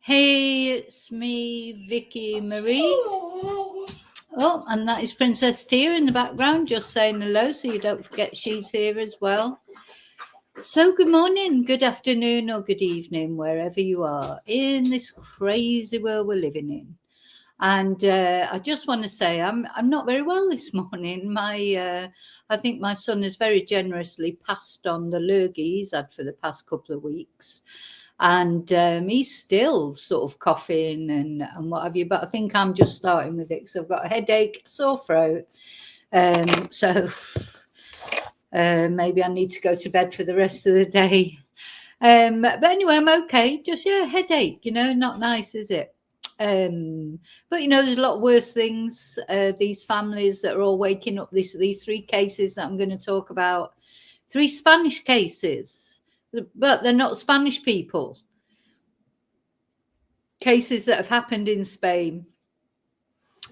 Hey, it's me, Vicky Marie. Oh, and that is Princess Tia in the background, just saying hello, so you don't forget she's here as well. So, good morning, good afternoon, or good evening, wherever you are in this crazy world we're living in. And I just want to say I'm not very well this morning. I think my son has very generously passed on the lurgy he's had for the past couple of weeks, and he's still sort of coughing and what have you. But I think I'm just starting with it because I've got a headache, sore throat. So maybe I need to go to bed for the rest of the day. But anyway, I'm okay. Just headache. Not nice, is it? But there's a lot worse things. These families that are all waking up. These three cases that I'm going to talk about. Three Spanish cases, but they're not Spanish people. Cases that have happened in Spain.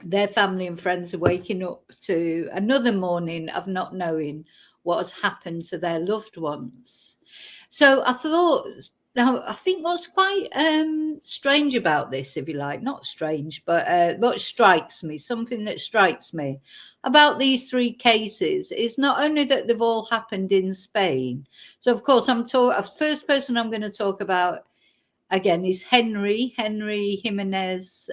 Their family and friends are waking up to another morning of not knowing what has happened to their loved ones. So I thought, now I think what's quite strange about this, if you like, not strange, but what strikes me, something that strikes me about these three cases is not only that they've all happened in Spain. So of course, first person I'm going to talk about again is Henry Jiminez,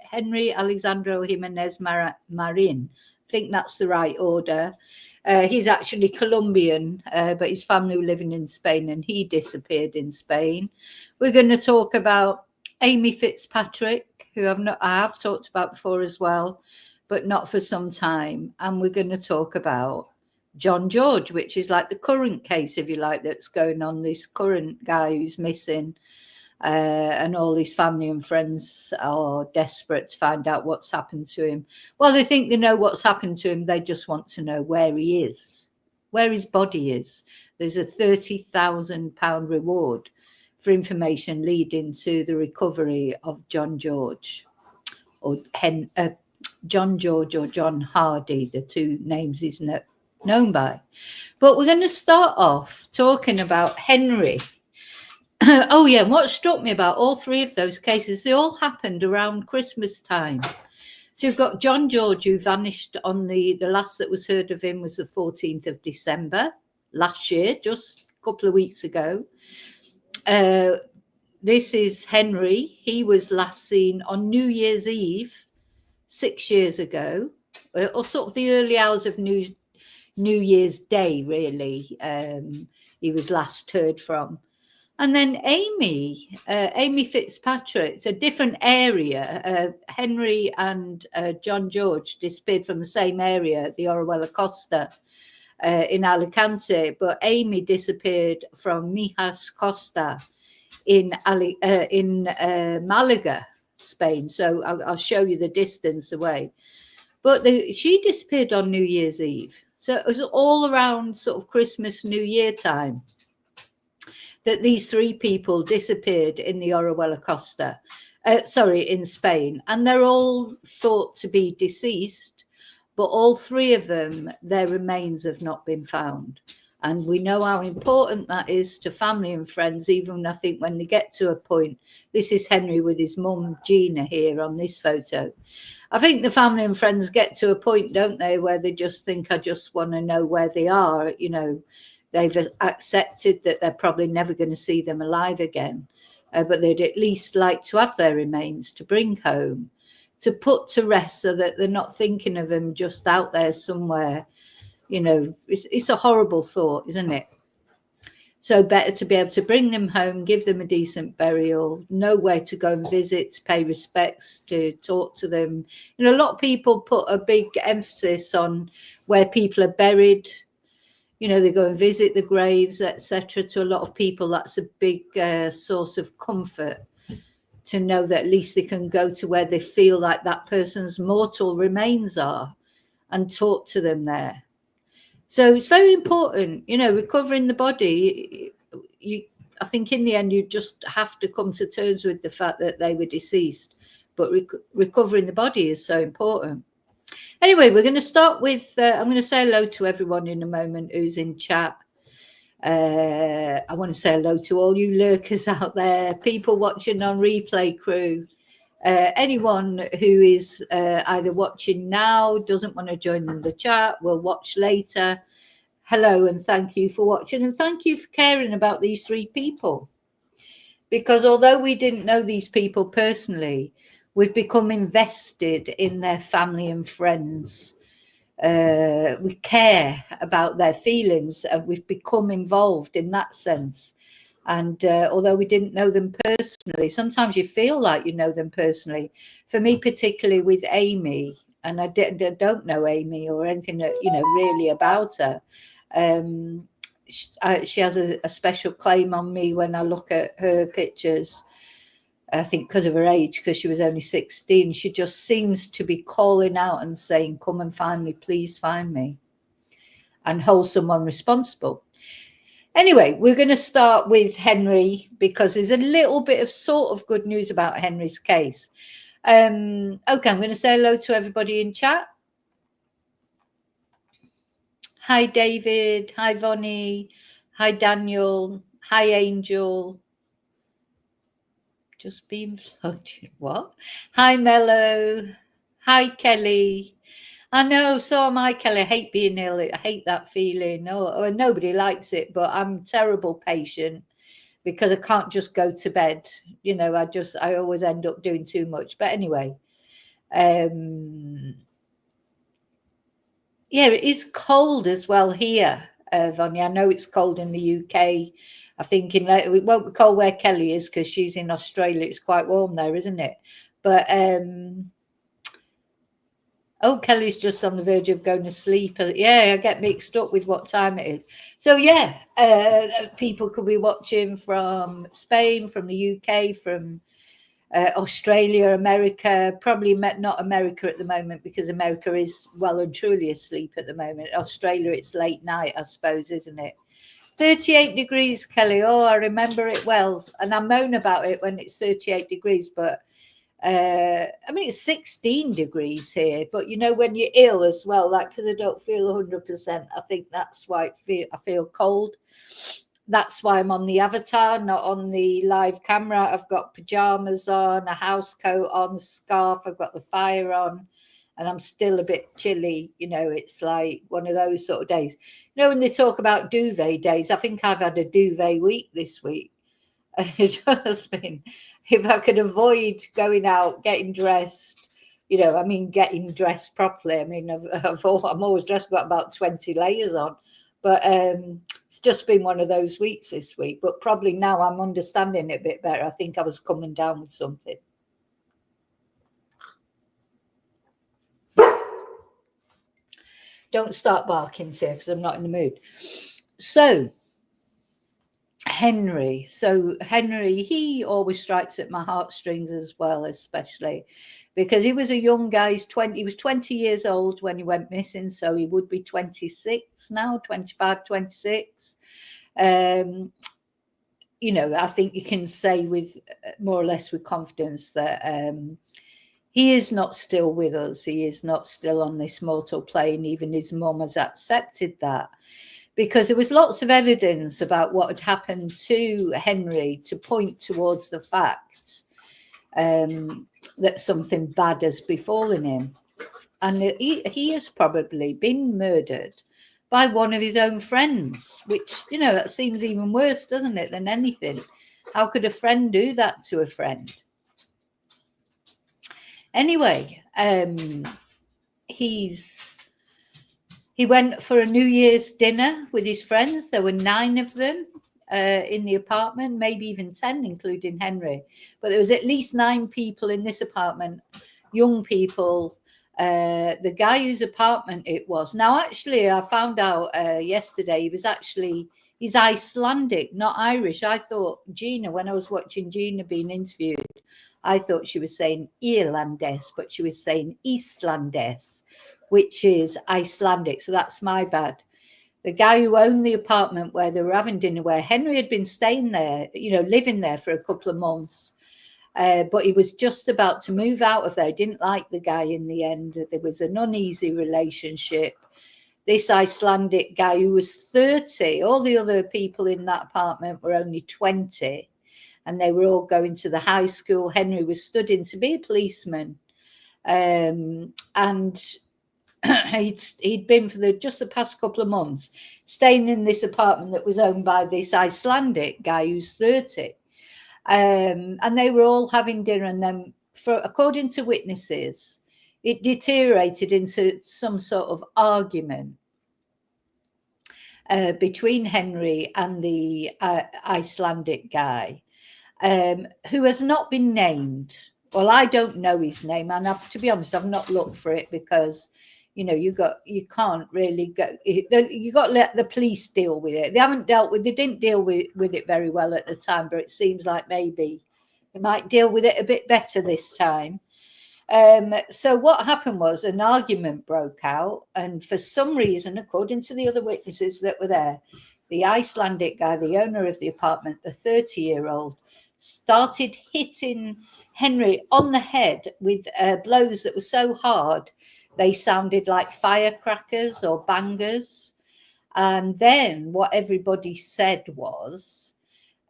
Henry Alejandro Jiminez Marin. I think that's the right order. He's actually Colombian, but his family were living in Spain and he disappeared in Spain. We're going to talk about Amy Fitzpatrick, who I have talked about before as well, but not for some time. And we're going to talk about John George, which is like the current case, if you like, that's going on, this current guy who's missing. And all his family and friends are desperate to find out what's happened to him. Well, they think they know what's happened to him. They just want to know where he is, where his body is. There's a £30,000 reward for information leading to the recovery of John George, or John George or John Hardy, the two names he's known by. But we're going to start off talking about Henry. Oh yeah, and what struck me about all three of those cases, they all happened around Christmas time. So you've got John George, who vanished on the last that was heard of him was the 14th of December last year, just a couple of weeks ago. This is Henry. He was last seen on New Year's Eve 6 years ago, or sort of the early hours of New Year's Day, really. He was last heard from. And then Amy Fitzpatrick, a different area. Henry and John George disappeared from the same area, the Orihuela Costa in Alicante, but Amy disappeared from Mijas Costa in Malaga, Spain. So I'll show you the distance away. But she disappeared on New Year's Eve. So it was all around sort of Christmas, New Year time that these three people disappeared in the Orihuela Costa, in Spain. And they're all thought to be deceased, but all three of them, their remains have not been found. And we know how important that is to family and friends, even I think when they get to a point. This is Henry with his mum, Gina, here on this photo. I think the family and friends get to a point, don't they, where they just think, I just want to know where they are, They've accepted that they're probably never going to see them alive again, but they'd at least like to have their remains to bring home, to put to rest so that they're not thinking of them just out there somewhere. It's a horrible thought, isn't it? So better to be able to bring them home, give them a decent burial, know where to go and visit, to pay respects, to talk to them. A lot of people put a big emphasis on where people are buried. They go and visit the graves, etc. To a lot of people, that's a big source of comfort to know that at least they can go to where they feel like that person's mortal remains are and talk to them there. So it's very important, recovering the body. I think in the end, you just have to come to terms with the fact that they were deceased, but recovering the body is so important. Anyway, we're going to start with, I'm going to say hello to everyone in a moment who's in chat. I want to say hello to all you lurkers out there, people watching on replay crew, anyone who is either watching now, doesn't want to join in the chat, will watch later. Hello and thank you for watching, and thank you for caring about these three people. Because although we didn't know these people personally, we've become invested in their family and friends. We care about their feelings, and we've become involved in that sense. And although we didn't know them personally, sometimes you feel like you know them personally. For me, particularly with Amy, and I don't know Amy or anything, really about her. She has a special claim on me when I look at her pictures. I think because of her age, because she was only 16, she just seems to be calling out and saying, come and find me, please find me, and hold someone responsible. Anyway, we're going to start with Henry, because there's a little bit of sort of good news about Henry's case. Okay, I'm going to say hello to everybody in chat. Hi, David. Hi, Vonnie. Hi, Daniel. Hi, Angel. Just being plugged. What? Hi, Mello. Hi, Kelly. I know, so am I, Kelly. I hate being ill. I hate that feeling. Oh, nobody likes it, but I'm terrible patient because I can't just go to bed. I always end up doing too much. But anyway, yeah, it is cold as well here, Vanya. I know it's cold in the UK. I think it won't be cold where Kelly is because she's in Australia. It's quite warm there, isn't it? But Kelly's just on the verge of going to sleep. Yeah, I get mixed up with what time it is. So yeah, people could be watching from Spain, from the UK, from Australia, America, probably not America at the moment because America is well and truly asleep at the moment. Australia, it's late night, I suppose, isn't it? 38 degrees, Kelly. Oh, I remember it well. And I moan about it when it's 38 degrees, but it's 16 degrees here. But when you're ill as well, because I don't feel 100%, I think that's why I feel cold. That's why I'm on the avatar, not on the live camera. I've got pajamas on, a house coat on, a scarf. I've got the fire on, and I'm still a bit chilly. It's like one of those sort of days. When they talk about duvet days, I think I've had a duvet week this week. It has been. If I could avoid going out, getting dressed, getting dressed properly. I'm always dressed, got about 20 layers on. But it's just been one of those weeks this week. But probably now I'm understanding it a bit better. I think I was coming down with something. Don't start barking, Tiff, because I'm not in the mood. So, Henry, he always strikes at my heartstrings as well, especially because he was a young guy. He was 20 years old when he went missing, so he would be 26 now, 25, 26. I think you can say with more or less with confidence that he is not still with us. He is not still on this mortal plane. Even his mum has accepted that. Because there was lots of evidence about what had happened to Henry to point towards the fact that something bad has befallen him. And he has probably been murdered by one of his own friends, which, that seems even worse, doesn't it, than anything? How could a friend do that to a friend? Anyway, he went for a New Year's dinner with his friends. There were 9 of them in the apartment, maybe even 10, including Henry. But there was at least 9 people in this apartment, young people. The guy whose apartment it was. Now, actually, I found out yesterday he's Icelandic, not Irish. I thought Gina, when I was watching Gina being interviewed, I thought she was saying Irlandes, but she was saying Islandes, which is Icelandic. So that's my bad. The guy who owned the apartment where they were having dinner, where Henry had been staying there, living there for a couple of months. But he was just about to move out of there. He didn't like the guy in the end. There was an uneasy relationship. this Icelandic guy who was 30. All the other people in that apartment were only 20, and they were all going to the high school. Henry was studying to be a policeman, and he'd been for just the past couple of months staying in this apartment that was owned by this Icelandic guy who's 30. And they were all having dinner, and then, according to witnesses, it deteriorated into some sort of argument between Henry and the Icelandic guy, who has not been named. Well, I don't know his name, and to be honest, I've not looked for it because, you can't really go. You got to let the police deal with it. They didn't deal with it very well at the time, but it seems like maybe they might deal with it a bit better this time. So what happened was an argument broke out, and for some reason, according to the other witnesses that were there, the Icelandic guy, the owner of the apartment, the 30-year-old, started hitting Henry on the head with blows that were so hard they sounded like firecrackers or bangers. And then what everybody said was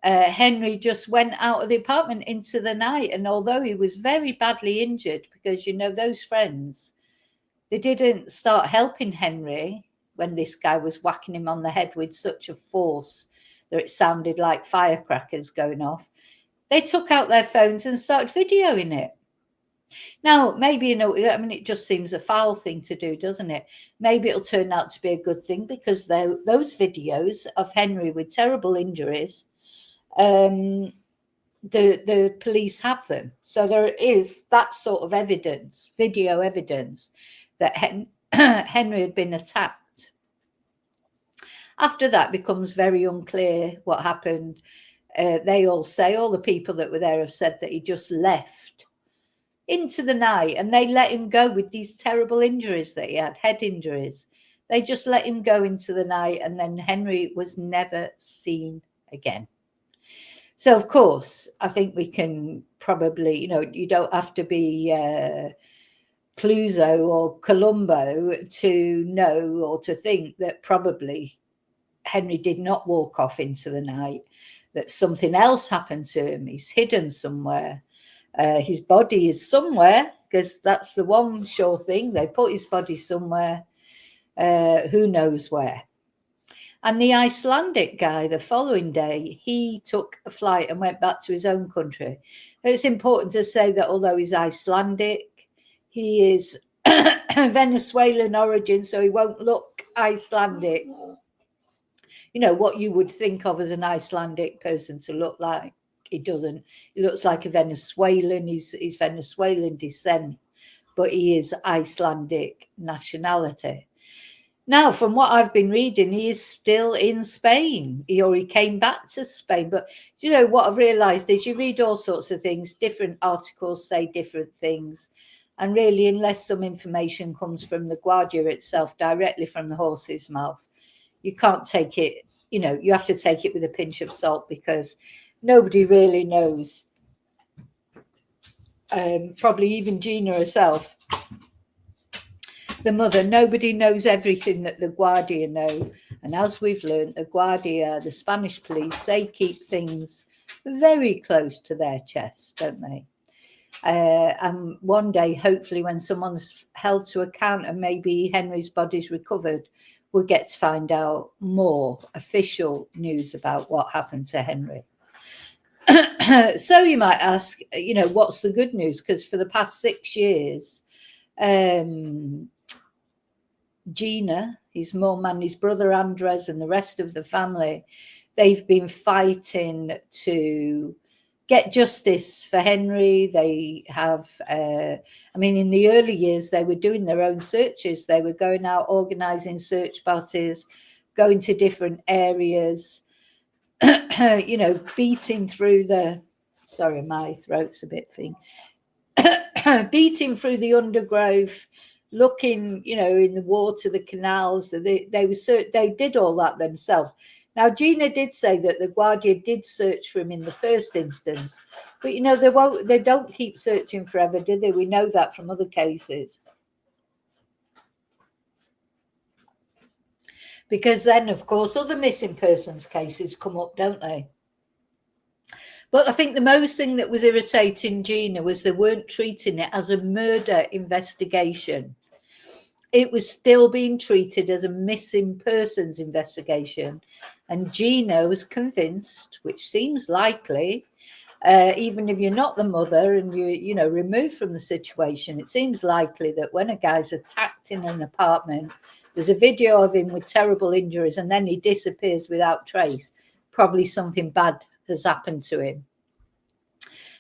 Henry just went out of the apartment into the night. And although he was very badly injured, because, those friends, they didn't start helping Henry when this guy was whacking him on the head with such a force that it sounded like firecrackers going off. They took out their phones and started videoing it. Now, maybe, it just seems a foul thing to do, doesn't it? Maybe it'll turn out to be a good thing, because those videos of Henry with terrible injuries, the police have them. So there is that sort of evidence, video evidence, that Henry had been attacked. After that becomes very unclear what happened. They all say, all the people that were there have said that he just left into the night, and they let him go with these terrible injuries that he had, head injuries. They just let him go into the night, and then Henry was never seen again. So, of course, I think we can probably, you don't have to be Clouseau or Columbo to know or to think that probably Henry did not walk off into the night, that something else happened to him. He's hidden somewhere. His body is somewhere, because that's the one sure thing. They put his body somewhere, who knows where. And the Icelandic guy, the following day, he took a flight and went back to his own country. It's important to say that although he's Icelandic, he is Venezuelan origin, so he won't look Icelandic. What you would think of as an Icelandic person to look like. He doesn't. He looks like a Venezuelan. He's Venezuelan descent, but he is Icelandic nationality. Now, from what I've been reading, he is still in Spain, or he came back to Spain. But what I've realised is you read all sorts of things. Different articles say different things. And really, unless some information comes from the Guardia itself, directly from the horse's mouth, you can't take it, you have to take it with a pinch of salt, because nobody really knows. Probably even Gina herself, the mother, nobody knows everything that the Guardia know. And as we've learned, the Guardia, the Spanish police, they keep things very close to their chest, don't they? And one day, hopefully, when someone's held to account and maybe Henry's body's recovered, we'll get to find out more official news about what happened to Henry. So you might ask, what's the good news? Because for the past 6 years, Gina, his mum, and his brother Andres, and the rest of the family, they've been fighting to get justice for Henry. They have, in the early years, they were doing their own searches. They were going out, organising search parties, going to different areas, beating through the, sorry, my throat's a bit thing, beating through the undergrowth, looking, in the water, the canals. They did all that themselves. Now, Gina did say that the Guardia did search for him in the first instance, but they don't keep searching forever, do they? We know that from other cases. because then, of course, other missing persons cases come up, don't they? But I think the most thing that was irritating Gina was they weren't treating it as a murder investigation. It was still being treated as a missing persons investigation. And Gina was convinced, which seems likely, even if you're not the mother and you removed from the situation, it seems likely that when a guy's attacked in an apartment, there's a video of him with terrible injuries and then he disappears without trace. Probably something bad has happened to him.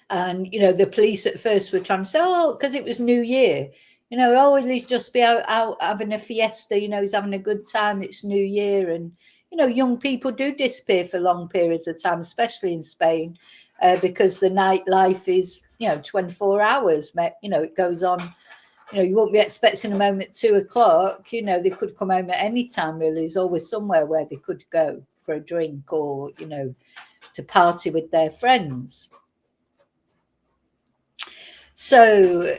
And the police at first were trying to say, oh, because it was New Year, oh, he's just be out having a fiesta, he's having a good time, it's New Year. And young people do disappear for long periods of time, especially in Spain, because the nightlife is 24 hours. It goes on. You won't be expecting them home at 2 o'clock. They could come home at any time, really. There's always somewhere where they could go for a drink or to party with their friends. So,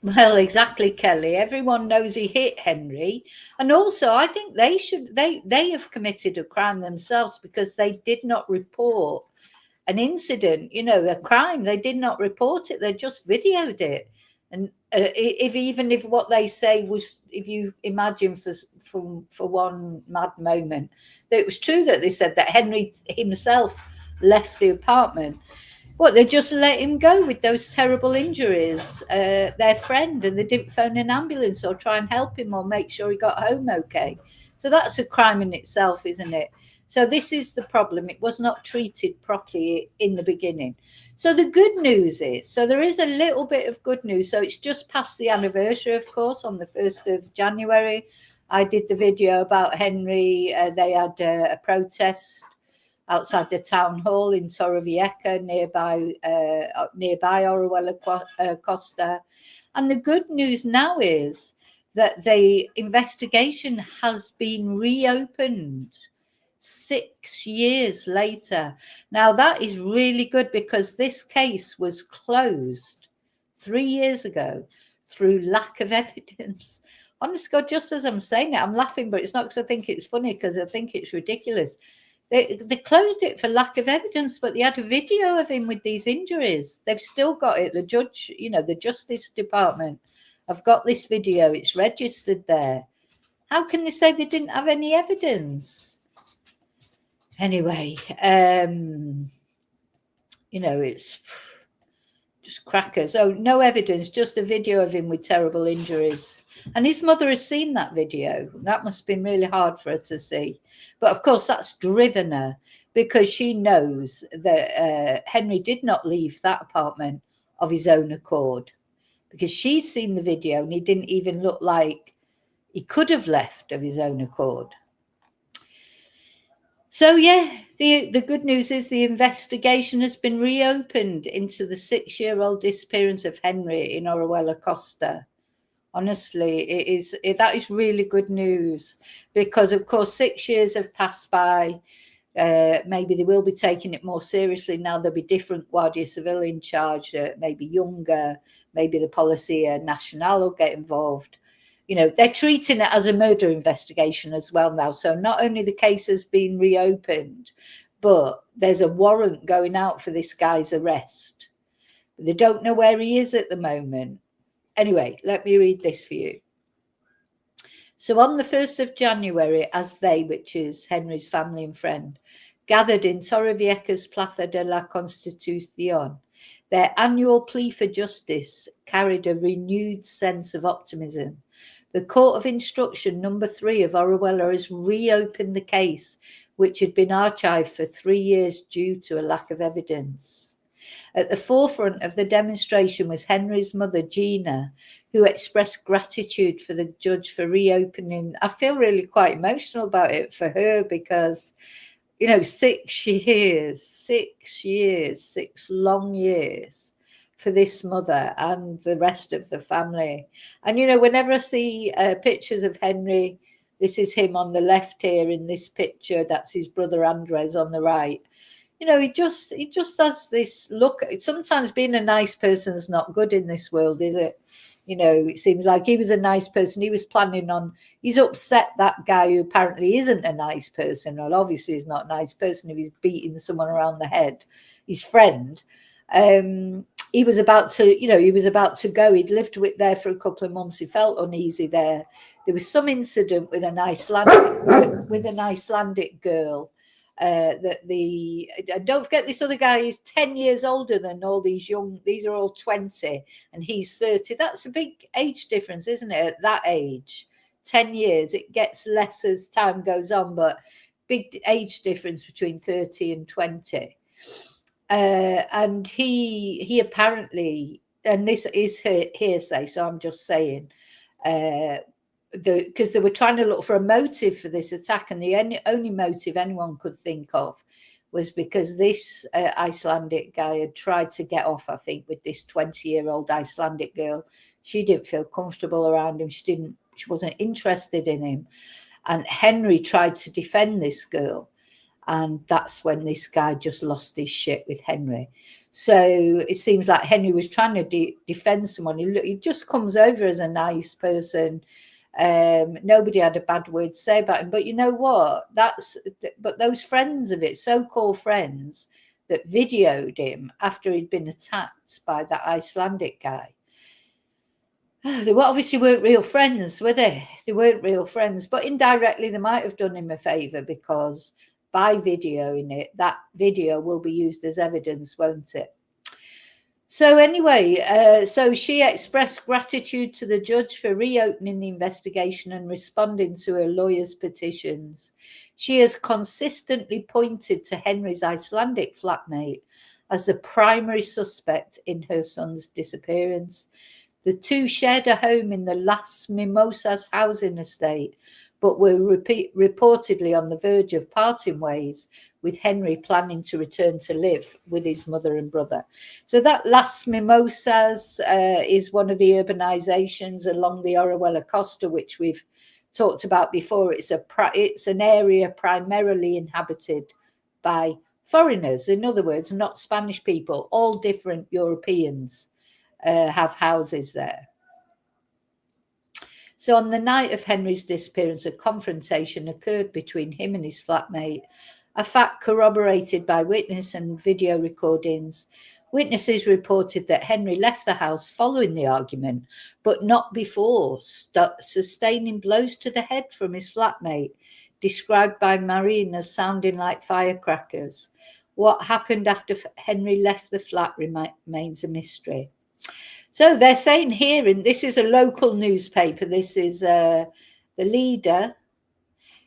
well, exactly, Kelly. Everyone knows he hit Henry. And also, I think they have committed a crime themselves because they did not report an incident, a crime. They did not report it. They just videoed it. And if what they say was, if you imagine for one mad moment, that it was true that they said that Henry himself left the apartment. What, they just let him go with those terrible injuries, their friend, and they didn't phone an ambulance or try and help him or make sure he got home okay. So that's a crime in itself, isn't it? So this is the problem. It was not treated properly in the beginning. So the good news is, so there is a little bit of good news. So it's just past the anniversary, of course, on the 1st of January. I did the video about Henry. They had a protest outside the town hall in Torrevieja, nearby Orihuela Costa. And the good news now is that the investigation has been reopened 6 years later. Now, that is really good because this case was closed 3 years ago through lack of evidence. Honest God, just as I'm saying it, I'm laughing, but it's not because I think it's funny, because I think it's ridiculous. They closed it for lack of evidence, but they had a video of him with these injuries. They've still got it. The judge, the Justice Department have got this video. It's registered there. How can they say they didn't have any evidence? Anyway, it's just crackers. Oh, no evidence, just a video of him with terrible injuries. And his mother has seen that video. That must have been really hard for her to see. But of course, that's driven her because she knows that Henry did not leave that apartment of his own accord, because she's seen the video and he didn't even look like he could have left of his own accord. So, yeah, the good news is the investigation has been reopened into the 6-year-old disappearance of Henry in Orihuela Costa. Honestly, that is really good news because, of course, 6 years have passed by. Maybe they will be taking it more seriously now. There'll be different Guardia Civil in charge, maybe younger, maybe the Policía Nacional will get involved. They're treating it as a murder investigation as well now. So not only the case has been reopened, but there's a warrant going out for this guy's arrest. They don't know where he is at the moment. Anyway, let me read this for you. So on the 1st of January, as they, which is Henry's family and friend, gathered in Torrevieja's Plaza de la Constitución, their annual plea for justice carried a renewed sense of optimism. The Court of Instruction number 3 of Orihuela has reopened the case, which had been archived for 3 years due to a lack of evidence. At the forefront of the demonstration was Henry's mother, Gina, who expressed gratitude for the judge for reopening. I feel really quite emotional about it for her because, 6 years, 6 long years for this mother and the rest of the family. And, whenever I see pictures of Henry, this is him on the left here in this picture, that's his brother Andres on the right. He just has this look. Sometimes being a nice person is not good in this world, is it? You know, it seems like he was a nice person. He was planning on, he's upset that guy who apparently isn't a nice person. Well, obviously he's not a nice person if he's beating someone around the head, his friend. He was about to, you know, he was about to go. He'd lived there for a couple of months. He felt uneasy there. There was some incident with an Icelandic girl. Don't forget, this other guy is 10 years older than all these young. These are all 20 and he's 30. That's a big age difference, isn't it? At that age, 10 years. It gets less as time goes on, but big age difference between 30 and 20. And he apparently, and this is hearsay, so I'm just saying, because they were trying to look for a motive for this attack, and the only motive anyone could think of was because this Icelandic guy had tried to get off, I think, with this 20-year-old Icelandic girl. She didn't feel comfortable around him. She wasn't interested in him. And Henry tried to defend this girl. And that's when this guy just lost his shit with Henry. So it seems like Henry was trying to defend someone. He just comes over as a nice person. Nobody had a bad word to say about him. But you know what? But those friends of it, so-called friends, that videoed him after he'd been attacked by that Icelandic guy, they obviously weren't real friends, were they? They weren't real friends. But indirectly, they might have done him a favour, because by videoing it, that video will be used as evidence, won't it? So anyway, so she expressed gratitude to the judge for reopening the investigation and responding to her lawyer's petitions. She has consistently pointed to Henry's Icelandic flatmate as the primary suspect in her son's disappearance. The two shared a home in the Las Mimosas housing estate, but were reportedly on the verge of parting ways, with Henry planning to return to live with his mother and brother. So that Las Mimosas is one of the urbanizations along the Orihuela Costa, which we've talked about before. It's an area primarily inhabited by foreigners. In other words, not Spanish people. All different Europeans have houses there. So on the night of Henry's disappearance, a confrontation occurred between him and his flatmate, a fact corroborated by witness and video recordings. Witnesses reported that Henry left the house following the argument, but not before, sustaining blows to the head from his flatmate, described by Marin as sounding like firecrackers. What happened after Henry left the flat remains a mystery. So they're saying here, and this is a local newspaper, this is the Leader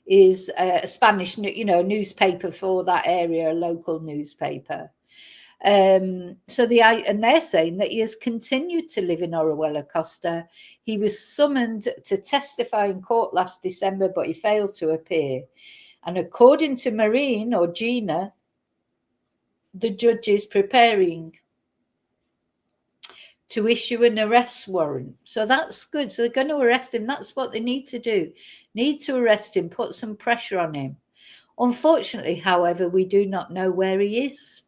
is a Spanish, newspaper for that area, a local newspaper. And they're saying that he has continued to live in Orihuela Costa. He was summoned to testify in court last December, but he failed to appear. And according to Marin or Gina, the judge is preparing to issue an arrest warrant. So that's good. So they're going to arrest him. That's what they need to do. Need to arrest him, put some pressure on him. Unfortunately, however, we do not know where he is,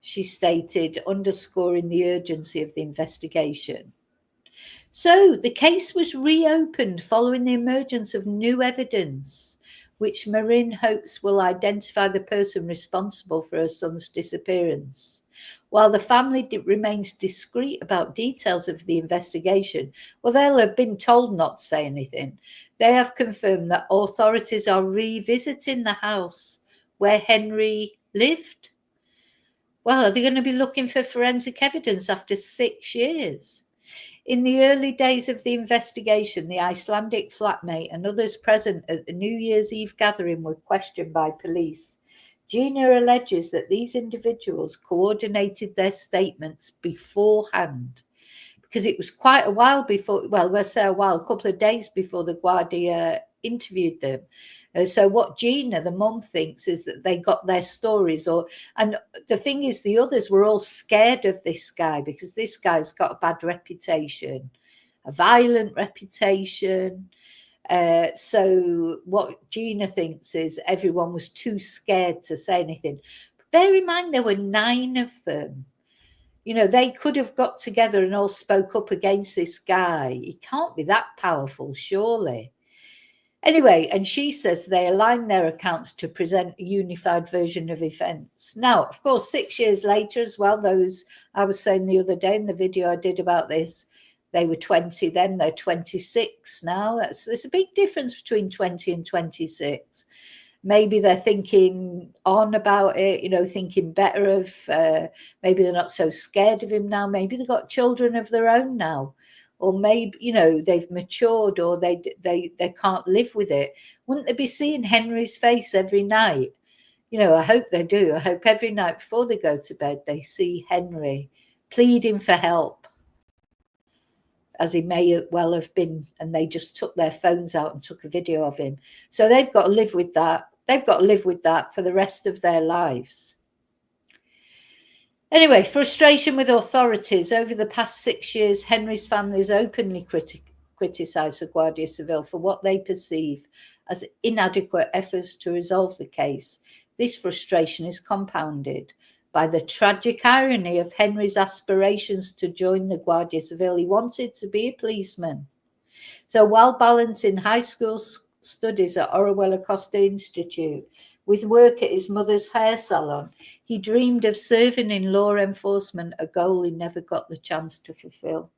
she stated, underscoring the urgency of the investigation. So the case was reopened following the emergence of new evidence, which Marin hopes will identify the person responsible for her son's disappearance. While the family remains discreet about details of the investigation, well, they'll have been told not to say anything. They have confirmed that authorities are revisiting the house where Henry lived. Well, are they going to be looking for forensic evidence after 6 years? In the early days of the investigation, the Icelandic flatmate and others present at the New Year's Eve gathering were questioned by police. Gina alleges that these individuals coordinated their statements beforehand, because it was quite a while before, well, we'll say a couple of days before the Guardia interviewed them. So what Gina, the mum, thinks is that they got their stories, and the thing is, the others were all scared of this guy because this guy's got a bad reputation, a violent reputation. So what Gina thinks is everyone was too scared to say anything. But bear in mind, there were 9 of them. You know, they could have got together and all spoke up against this guy. He can't be that powerful, surely. Anyway, and she says they aligned their accounts to present a unified version of events. Now, of course, 6 years later as well, those I was saying the other day in the video I did about this, they were 20 then, they're 26 now. There's a big difference between 20 and 26. Maybe they're thinking on about it, you know, thinking better of, maybe they're not so scared of him now. Maybe they've got children of their own now. Or maybe, you know, they've matured, or they can't live with it. Wouldn't they be seeing Henry's face every night? You know, I hope they do. I hope every night before they go to bed, they see Henry pleading for help, as he may well have been, and they just took their phones out and took a video of him. So they've got to live with that. They've got to live with that for the rest of their lives. Anyway, frustration with authorities. Over the past 6 years, Henry's family has openly criticised the Guardia Civil for what they perceive as inadequate efforts to resolve the case. This frustration is compounded by the tragic irony of Henry's aspirations to join the Guardia Civil. He wanted to be a policeman. So while balancing high school studies at Orwell Acosta Institute with work at his mother's hair salon, he dreamed of serving in law enforcement, a goal he never got the chance to fulfill.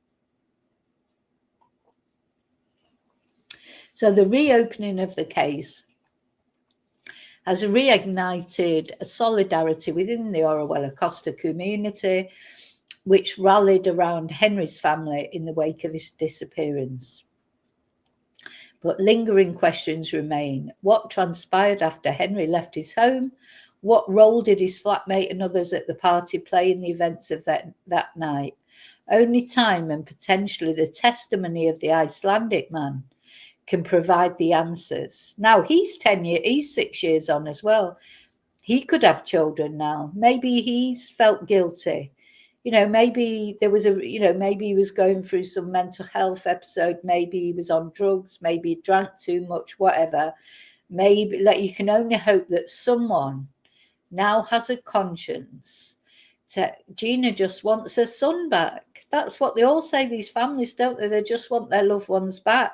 So the reopening of the case has reignited a solidarity within the Orwell Acosta community, which rallied around Henry's family in the wake of his disappearance. But lingering questions remain. What transpired after Henry left his home? What role did his flatmate and others at the party play in the events of that night? Only time and potentially the testimony of the Icelandic man can provide the answers. Now, he's 6 years on as well. He could have children now. Maybe he's felt guilty. You know, maybe there was maybe he was going through some mental health episode. Maybe he was on drugs. Maybe he drank too much, whatever. Maybe, like, you can only hope that someone now has a conscience. Gina just wants her son back. That's what they all say, these families, don't they? They just want their loved ones back.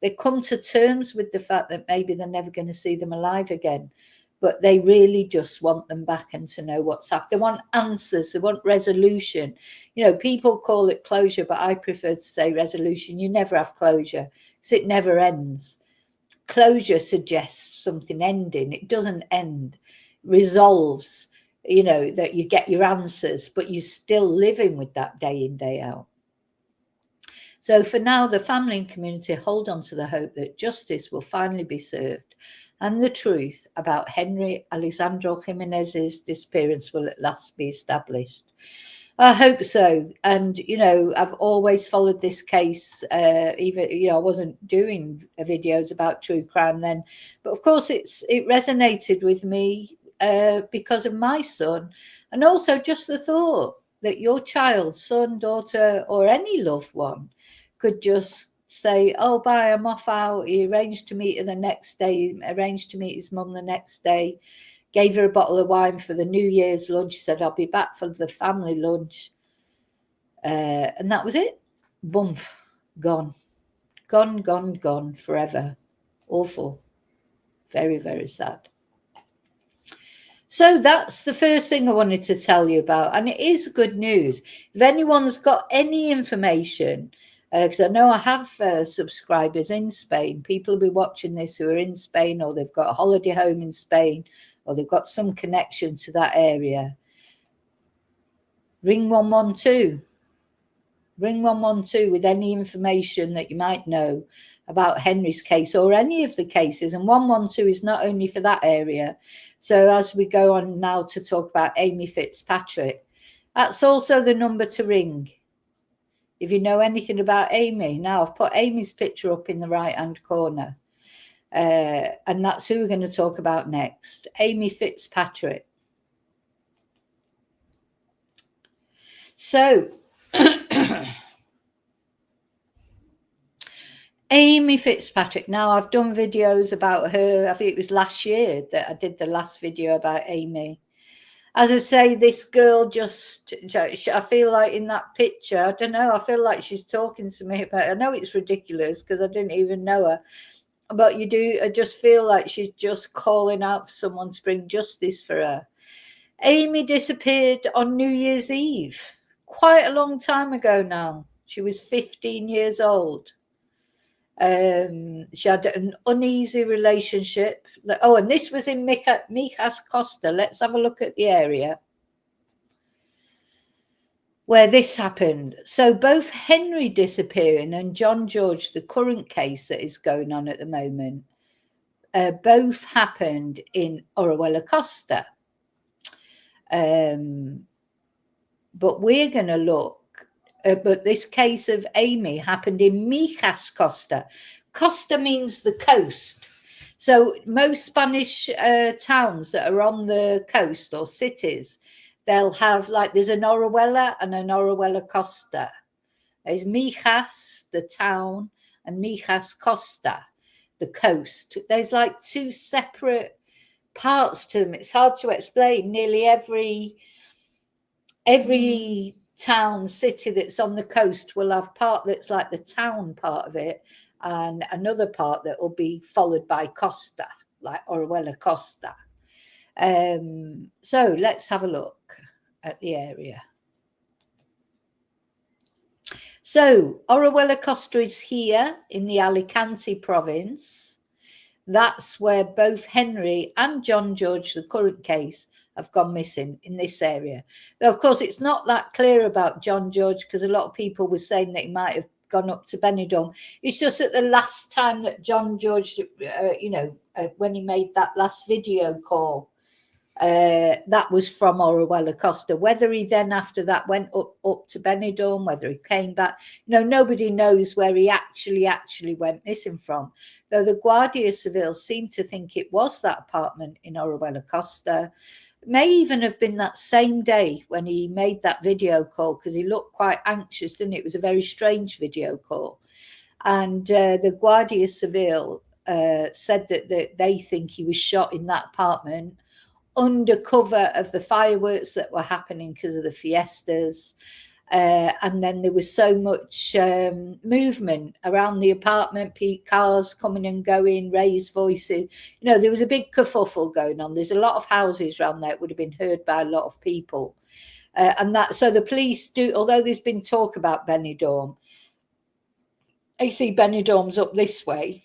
They come to terms with the fact that maybe they're never going to see them alive again. But they really just want them back and to know what's happened. They want answers. They want resolution. You know, people call it closure, but I prefer to say resolution. You never have closure because it never ends. Closure suggests something ending. It doesn't end. Resolves, you know, that you get your answers, but you're still living with that day in, day out. So for now, the family and community hold on to the hope that justice will finally be served and the truth about Henry Alejandro Jiminez's disappearance will at last be established. I hope so. And, you know, I've always followed this case, even, you know, I wasn't doing videos about true crime then, but of course it resonated with me because of my son, and also just the thought that your child, son, daughter, or any loved one could just say, oh, bye, I'm off out. He arranged to meet her the next day, arranged to meet his mum the next day, gave her a bottle of wine for the New Year's lunch, said, I'll be back for the family lunch. And that was it. Boom, gone. Gone, gone, gone forever. Awful. Very, very sad. So that's the first thing I wanted to tell you about. And it is good news. If anyone's got any information, because I know I have subscribers in Spain. People will be watching this who are in Spain, or they've got a holiday home in Spain, or they've got some connection to that area. Ring 112. Ring 112 with any information that you might know about Henry's case or any of the cases. And 112 is not only for that area. So as we go on now to talk about Amy Fitzpatrick, that's also the number to ring. If you know anything about Amy. Now, I've put Amy's picture up in the right-hand corner. And that's who we're going to talk about next. Amy Fitzpatrick. So, Amy Fitzpatrick. Now, I've done videos about her. I think it was last year that I did the last video about Amy. As I say, this girl just, I feel like in that picture, I don't know, I feel like she's talking to me about, I know it's ridiculous because I didn't even know her, but you do, I just feel like she's just calling out for someone to bring justice for her. Amy disappeared on New Year's Eve, quite a long time ago now. She was 15 years old. She had an uneasy relationship. Oh, and this was in Mijas Costa. Let's have a look at the area where this happened. So both Henry disappearing and John George, the current case that is going on at the moment, both happened in Orihuela Costa. But we're going to look. But this case of Amy happened in Mijas Costa. Costa means the coast. So most Spanish towns that are on the coast or cities, they'll have, like, there's an Orihuela and an Orihuela Costa. There's Mijas, the town, and Mijas Costa, the coast. There's like two separate parts to them. It's hard to explain. Nearly every town, city that's on the coast will have part that's like the town part of it, and another part that will be followed by Costa, like Orihuela Costa. So let's have a look at the area. So Orihuela Costa is here in the Alicante province. That's where both Henry and John George, the current case, have gone missing, in this area. Though, of course, it's not that clear about John George, because a lot of people were saying that he might have gone up to Benidorm. It's just that the last time that John George, when he made that last video call, that was from Orihuela Costa. Whether he then after that went up to Benidorm, whether he came back, nobody knows where he actually went missing from. Though the Guardia Civil seemed to think it was that apartment in Orihuela Costa. It may even have been that same day when he made that video call, because he looked quite anxious, didn't he? It was a very strange video call. And the Guardia Civil said that they think he was shot in that apartment under cover of the fireworks that were happening because of the fiestas. And then there was so much movement around the apartment, cars coming and going, raised voices. There was a big kerfuffle going on. There's a lot of houses around there. It would have been heard by a lot of people. So the police do, although there's been talk about Benidorm, I see Benidorm's up this way.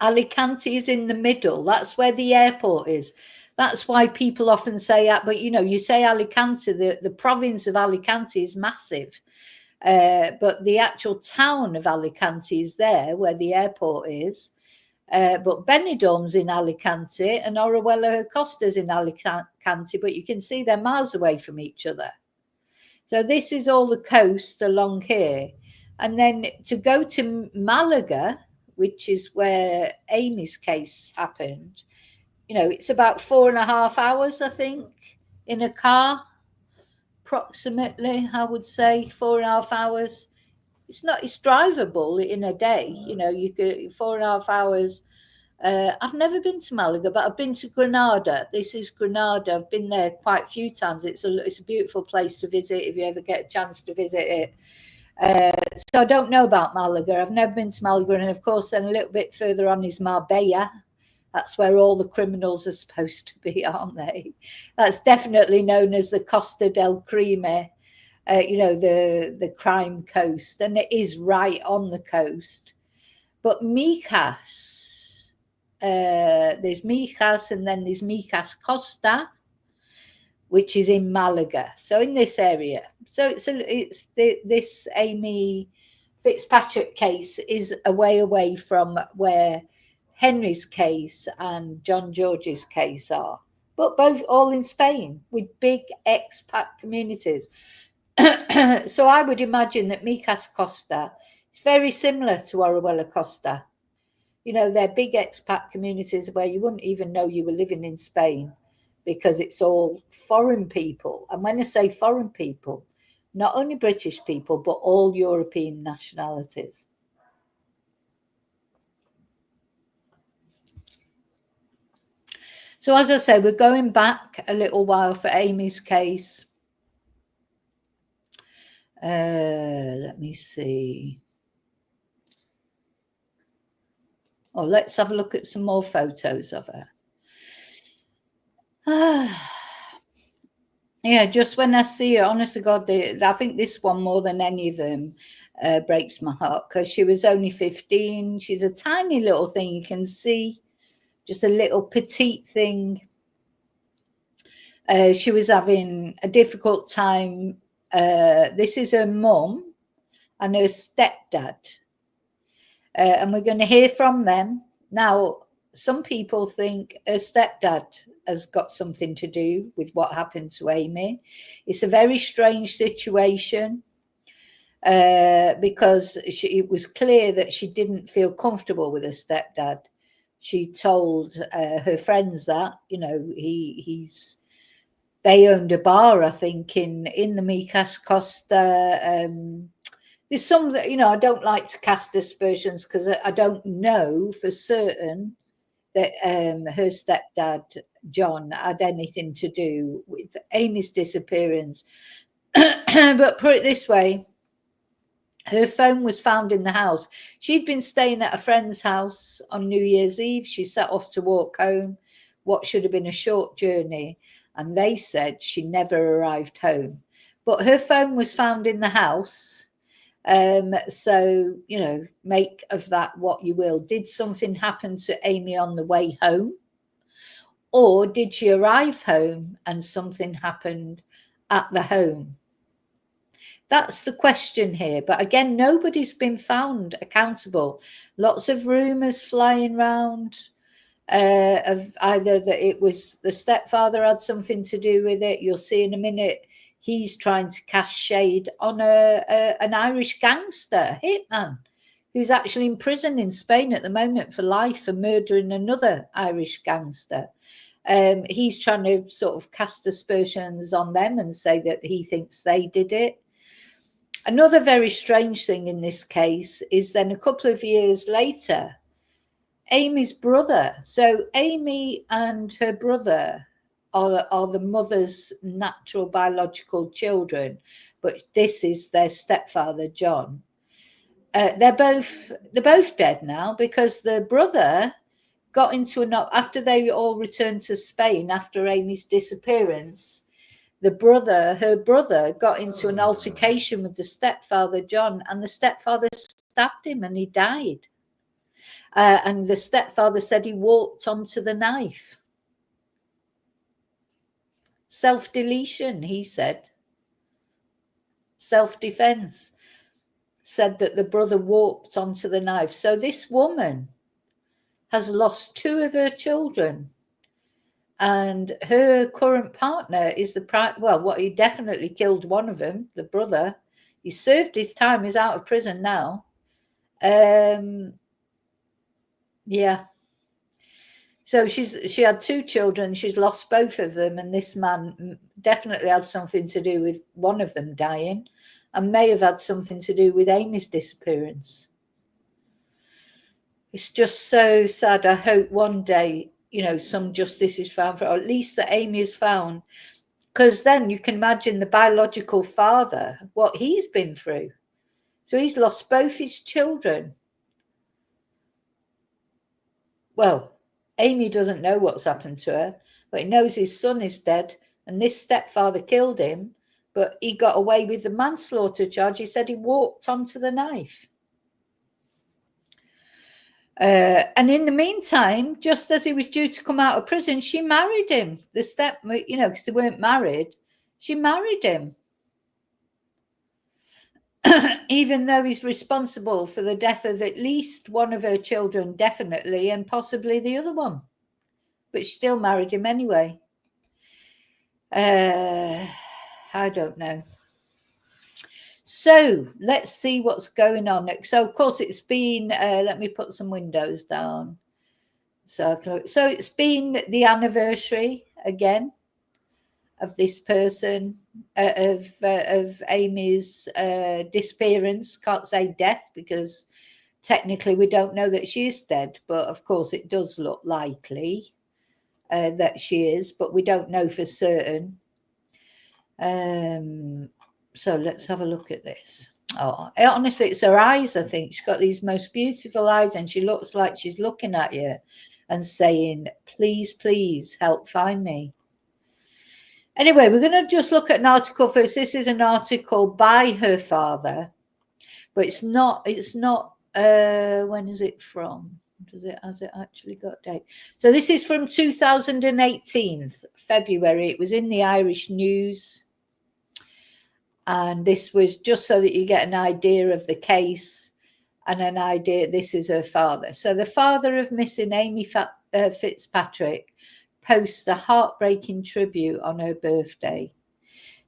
Alicante is in the middle. That's where the airport is. That's why people often say, but you say Alicante, the province of Alicante is massive. But the actual town of Alicante is there where the airport is. But Benidorm's in Alicante and Orihuela Costa's in Alicante, but you can see they're miles away from each other. So this is all the coast along here. And then to go to Malaga, which is where Amy's case happened, it's about 4.5 hours, I think, in a car, approximately, I would say 4.5 hours. It's drivable in a day, you could 4.5 hours. I've never been to Malaga, but I've been to Granada. This is Granada. I've been there quite a few times. It's a beautiful place to visit if you ever get a chance to visit it. So I don't know about Malaga. I've never been to Malaga. And of course, then a little bit further on is Marbella. That's where all the criminals are supposed to be, aren't they? That's definitely known as the Costa del Crime, the crime coast. And it is right on the coast. But Mijas, there's Mijas, and then there's Mijas Costa, which is in Malaga. So in this area. So this Amy Fitzpatrick case is a way away from where Henry's case and John George's case are, but both all in Spain with big expat communities. So I would imagine that Mijas Costa is very similar to Orihuela Costa. They're big expat communities where you wouldn't even know you were living in Spain, because it's all foreign people. And when I say foreign people, not only British people, but all European nationalities. So as I say, we're going back a little while for Amy's case. Let me see. Oh, let's have a look at some more photos of her. Yeah, just when I see her, honest to God, I think this one more than any of them breaks my heart, because she was only 15. She's a tiny little thing. You can see just a little petite thing. She was having a difficult time. This is her mum and her stepdad. And we're going to hear from them. Now, some people think her stepdad has got something to do with what happened to Amy. It's a very strange situation, because it was clear that she didn't feel comfortable with her stepdad. She told her friends that, you know, they owned a bar, I think, in the Micas Costa. There's some that, you know, I don't like to cast aspersions because I don't know for certain that her stepdad, John, had anything to do with Amy's disappearance. But put it this way, her phone was found in the house. She'd been staying at a friend's house on New Year's Eve. She set off to walk home, what should have been a short journey, and they said she never arrived home. But her phone was found in the house. So, you know, make of that what you will. Did something happen to Amy on the way home? Or did she arrive home and something happened at the home? That's the question here. But again, nobody's been found accountable. Lots of rumours flying around of either that it was the stepfather had something to do with it. You'll see in a minute. He's trying to cast shade on an Irish gangster, hitman, who's actually in prison in Spain at the moment for life for murdering another Irish gangster. He's trying to sort of cast aspersions on them and say that he thinks they did it. Another very strange thing in this case is then a couple of years later, Amy's brother. So Amy and her brother are the mother's natural biological children, but this is their stepfather, John. They're both dead now, because the brother got into after they all returned to Spain after Amy's disappearance. Her brother got into an altercation with the stepfather, John, and the stepfather stabbed him and he died. And the stepfather said he walked onto the knife. Self-deletion, he said. Self-defense. Said that the brother walked onto the knife. So this woman has lost 2 of her children. And her current partner is he definitely killed one of them, the brother. He served his time, he's out of prison now. Yeah. So she had 2 children. She's lost both of them, and this man definitely had something to do with one of them dying, and may have had something to do with Amy's disappearance. It's just so sad. I hope one day, you know, some justice is found for, or at least that Amy is found, because then you can imagine the biological father, what he's been through. So he's lost both his children. Well, Amy doesn't know what's happened to her, but he knows his son is dead, and this stepfather killed him, but he got away with the manslaughter charge. He said he walked onto the knife. And in the meantime, just as he was due to come out of prison, she married him. Because they weren't married, she married him. Even though he's responsible for the death of at least one of her children, definitely, and possibly the other one. But she still married him anyway. I don't know. So let's see what's going on. So, of course, it's been, let me put some windows down. So it's been the anniversary again of this person, of Amy's disappearance. Can't say death because technically we don't know that she is dead, but of course it does look likely. that she is, but we don't know for certain. So let's have a look at this. Oh, honestly, it's her eyes, I think. She's got these most beautiful eyes, and she looks like she's looking at you and saying, please, please help find me. Anyway, we're going to just look at an article first. This is an article by her father, but it's not, when is it from? Has it actually got a date? So this is from 2018, February. It was in the Irish News. And this was just so that you get an idea of the case and an idea. This is her father. So the father of missing Amy Fitzpatrick posts a heartbreaking tribute on her birthday.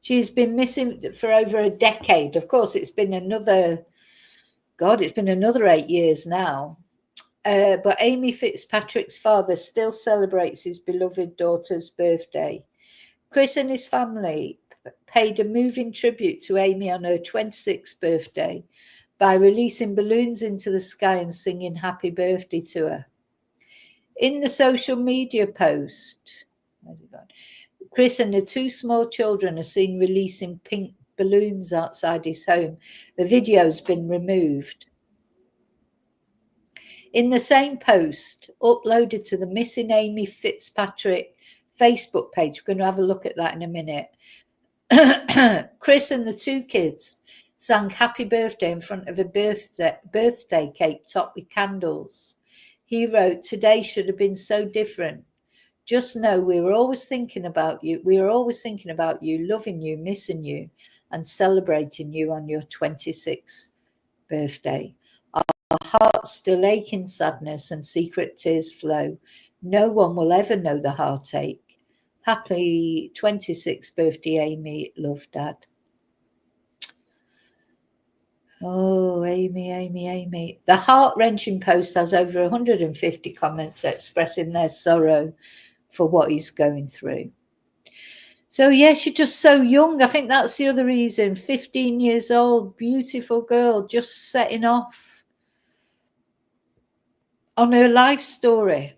She's been missing for over a decade. Of course, it's been another 8 years now. But Amy Fitzpatrick's father still celebrates his beloved daughter's birthday. Chris and his family paid a moving tribute to Amy on her 26th birthday by releasing balloons into the sky and singing happy birthday to her. In the social media post, Chris and the two small children are seen releasing pink balloons outside his home. The video's been removed. In the same post, uploaded to the Missing Amy Fitzpatrick Facebook page, we're going to have a look at that in a minute, Chris and the two kids sang happy birthday in front of a birthday cake topped with candles. He wrote, today should have been so different. Just know we were always thinking about you. We were always thinking about you, loving you, missing you, and celebrating you on your 26th birthday. Our hearts still ache in sadness and secret tears flow. No one will ever know the heartache. Happy 26th birthday, Amy. Love, Dad. Oh, Amy. The heart-wrenching post has over 150 comments expressing their sorrow for what he's going through. So, yeah, she's just so young. I think that's the other reason. 15 years old, beautiful girl, just setting off on her life story.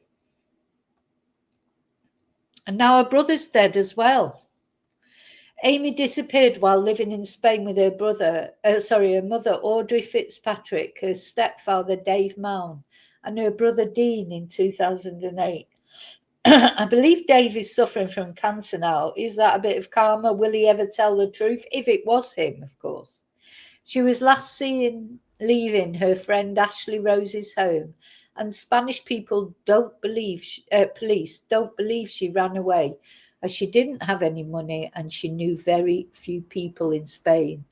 And now her brother's dead as well. Amy disappeared while living in Spain with her mother, Audrey Fitzpatrick, her stepfather, Dave Mown, and her brother, Dean, in 2008. I believe Dave is suffering from cancer now. Is that a bit of karma? Will he ever tell the truth? If it was him, of course. She was last seen leaving her friend Ashley Rose's home, and Spanish people police don't believe she ran away, as she didn't have any money and she knew very few people in Spain.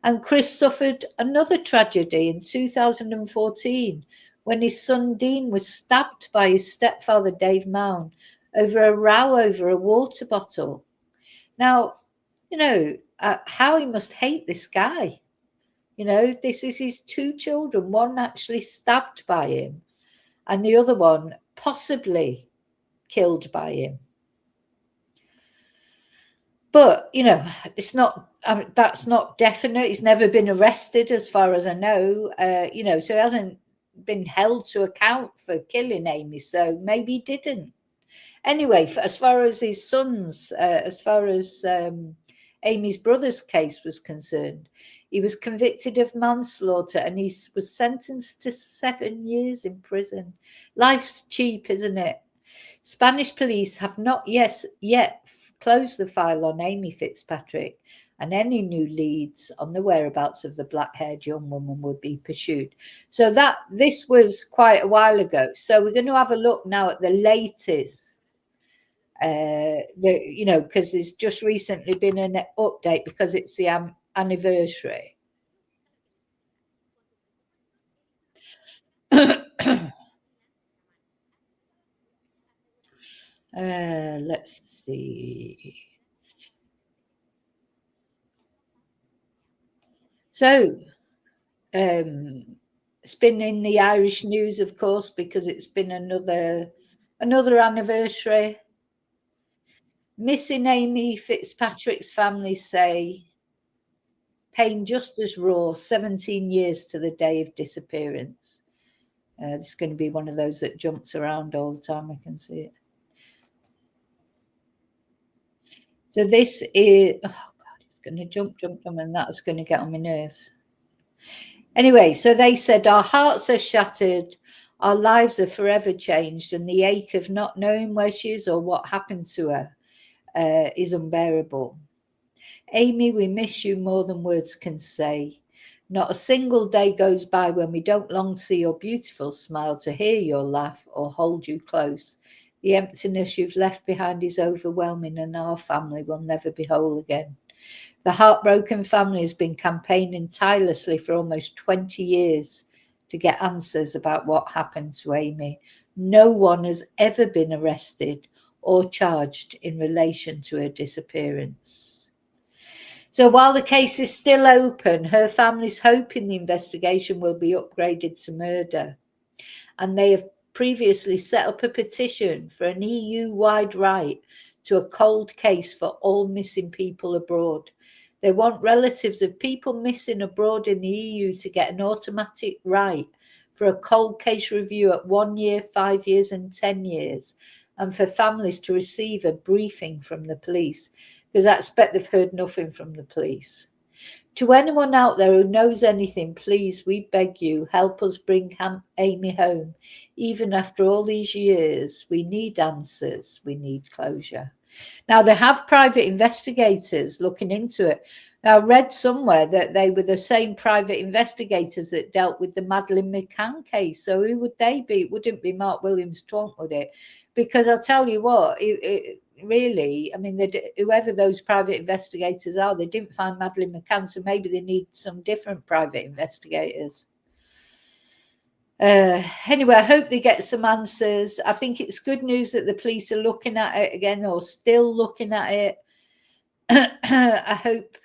And Chris suffered another tragedy in 2014 when his son Dean was stabbed by his stepfather Dave Mown over a row over a water bottle. Now, how he must hate this guy. This is his two children, one actually stabbed by him and the other one possibly killed by him. But, it's not, that's not definite. He's never been arrested as far as I know, so he hasn't been held to account for killing Amy. So maybe he didn't. Anyway, as far as his sons, Amy's brother's case was concerned, he was convicted of manslaughter and he was sentenced to 7 years in prison. Life's cheap, isn't it? Spanish police have not yet closed the file on Amy Fitzpatrick, and any new leads on the whereabouts of the black-haired young woman would be pursued. So this was quite a while ago. So we're going to have a look now at the latest. Because there's just recently been an update because it's the anniversary. Let's see. So it's been in the Irish news, of course, because it's been another anniversary. Missing Amy Fitzpatrick's family say pain just as raw, 17 years to the day of disappearance. It's going to be one of those that jumps around all the time. I can see it. So this is, oh God, it's going to jump, and that's going to get on my nerves. Anyway, so they said, our hearts are shattered, our lives are forever changed, and the ache of not knowing where she is or what happened to her is unbearable. Amy, we miss you more than words can say. Not a single day goes by when we don't long to see your beautiful smile, to hear your laugh or hold you close. The emptiness you've left behind is overwhelming, and our family will never be whole again. The heartbroken family has been campaigning tirelessly for almost 20 years to get answers about what happened to Amy. No one has ever been arrested or charged in relation to her disappearance. So while the case is still open, her family's hoping the investigation will be upgraded to murder. And they have previously set up a petition for an EU-wide right to a cold case for all missing people abroad. They want relatives of people missing abroad in the EU to get an automatic right for a cold case review at 1 year, 5 years, and 10 years, and for families to receive a briefing from the police, because I expect they've heard nothing from the police. To anyone out there who knows anything, please, we beg you, help us bring Amy home. Even after all these years, we need answers, we need closure. Now, they have private investigators looking into it. Now, I read somewhere that they were the same private investigators that dealt with the Madeleine McCann case. So who would they be? It wouldn't be Mark Williams Twonk, would it? Because I'll tell you what, really, I mean, whoever those private investigators are, they didn't find Madeleine McCann, so maybe they need some different private investigators. Anyway, I hope they get some answers. I think it's good news that the police are looking at it again, or still looking at it. I hope,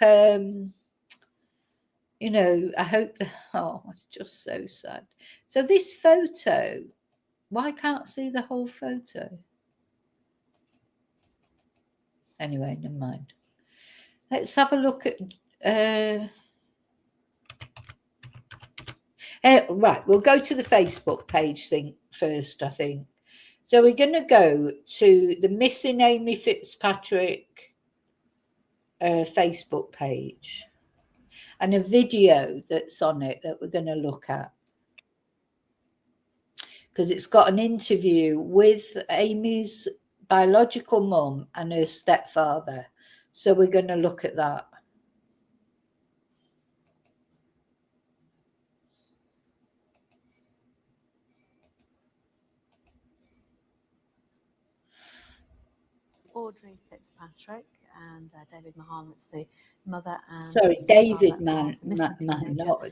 you know, I hope, oh, it's just so sad. So this photo, why can't I see the whole photo? Anyway, never mind. Let's have a look at, right, we'll go to the Facebook page thing first, I think. So we're going to go to the Missing Amy Fitzpatrick Facebook page and a video that's on it that we're going to look at, because it's got an interview with Amy's biological mum and her stepfather. So we're going to look at that. Audrey Fitzpatrick and David Mahan. It's the mother and David Mann, not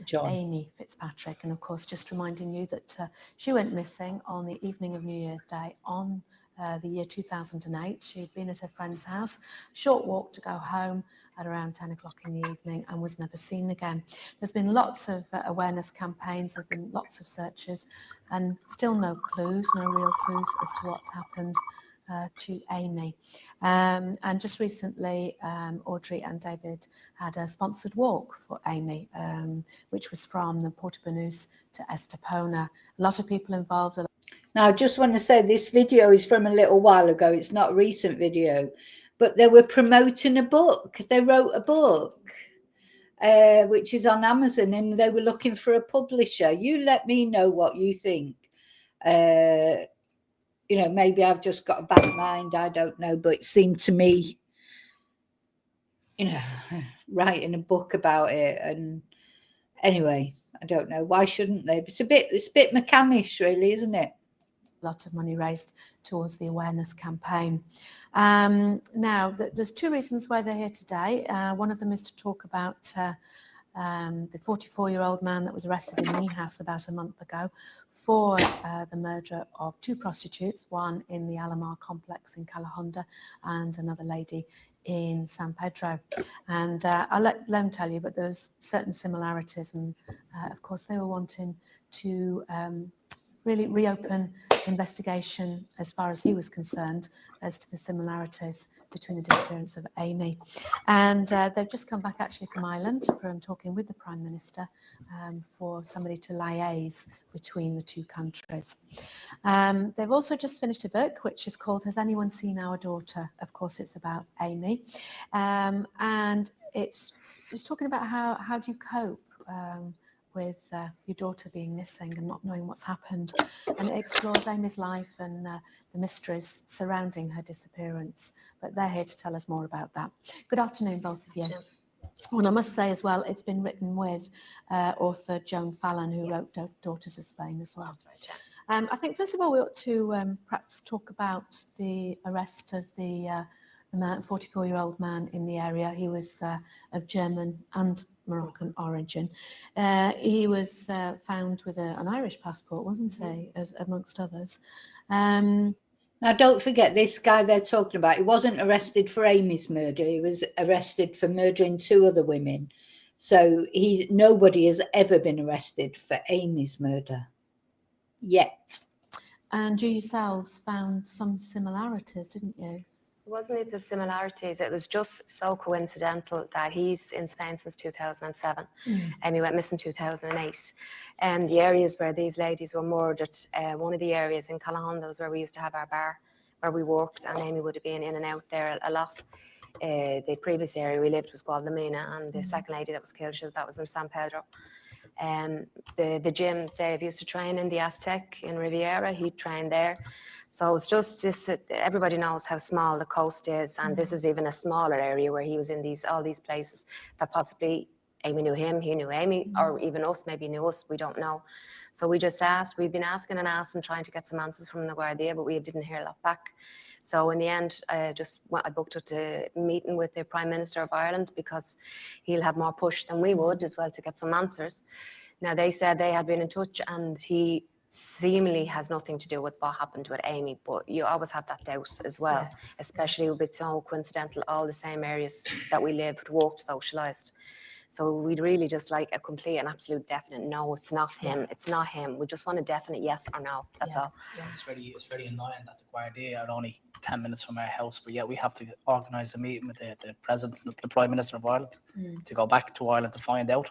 John. Amy Fitzpatrick. And of course, just reminding you that she went missing on the evening of New Year's Day on the year 2008. She'd been at her friend's house, short walk to go home at around 10 o'clock in the evening, and was never seen again. There's been lots of awareness campaigns, there have been lots of searches, and still no clues, no real clues as to what happened to Amy. And just recently, Audrey and David had a sponsored walk for Amy, which was from the Porta Banús to Estepona. A lot of people involved. Now, I just want to say this video is from a little while ago. It's not a recent video, but they were promoting a book. They wrote a book, which is on Amazon, and they were looking for a publisher. You let me know what you think. You know, maybe I've just got a bad mind, I don't know, but it seemed to me, you know, writing a book about it. And anyway, I don't know, why shouldn't they? But it's a bit McCannish, really, isn't it? A lot of money raised towards the awareness campaign. Now, there's two reasons why they're here today. One of them is to talk about the 44-year-old man that was arrested in Mijas about a month ago for the murder of two prostitutes, one in the Alamar complex in Calahonda and another lady in San Pedro. And I'll let them tell you, but there's certain similarities. And of course, they were wanting to really reopen investigation, as far as he was concerned, as to the similarities between the disappearance of Amy. And they've just come back actually from Ireland from talking with the Prime Minister for somebody to liaise between the two countries. They've also just finished a book which is called Has Anyone Seen Our Daughter? Of course, it's about Amy. And it's talking about how do you cope with your daughter being missing and not knowing what's happened. And it explores Amy's life and the mysteries surrounding her disappearance. But they're here to tell us more about that. Good afternoon, both of you. And I must say as well, it's been written with author Joan Fallon, who wrote Daughters of Spain as well. I think, first of all, we ought to perhaps talk about the arrest of the man, 44-year-old man in the area. He was of German and Moroccan origin. He was found with an Irish passport, wasn't he, as amongst others. Now, don't forget, this guy they're talking about, he wasn't arrested for Amy's murder. He was arrested for murdering 2 other women. So nobody has ever been arrested for Amy's murder yet. And you yourselves found some similarities, didn't you? Wasn't it the similarities? It was just so coincidental that he's in Spain since 2007. Amy went missing 2008. And the areas where these ladies were murdered, one of the areas in Calahondo was where we used to have our bar, where we worked, and Amy would have been in and out there a lot. The previous area we lived was Guadalmina, and the second lady that was killed, that was in San Pedro. The gym Dave used to train in, the Aztec in Riviera, he trained there. So it's just this, everybody knows how small the coast is, and this is even a smaller area where he was in all these places that possibly Amy knew him, he knew Amy, or even us maybe knew us, we don't know. So we just asked, we've been asking and asking, trying to get some answers from the Guardia, but we didn't hear a lot back. So in the end, I booked a meeting with the Prime Minister of Ireland, because he'll have more push than we would as well to get some answers. Now, they said they had been in touch, and he seemingly has nothing to do with what happened with Amy, but you always have that doubt as well, especially with it so coincidental, all the same areas that we lived, worked, socialised. So we'd really just like a complete and absolute definite no, it's not him, it's not him. We just want a definite yes or no, that's all. Yeah. It's very annoying that the Guardia are only 10 minutes from our house, but yet we have to organise a meeting with the President, the Prime Minister of Ireland, to go back to Ireland to find out.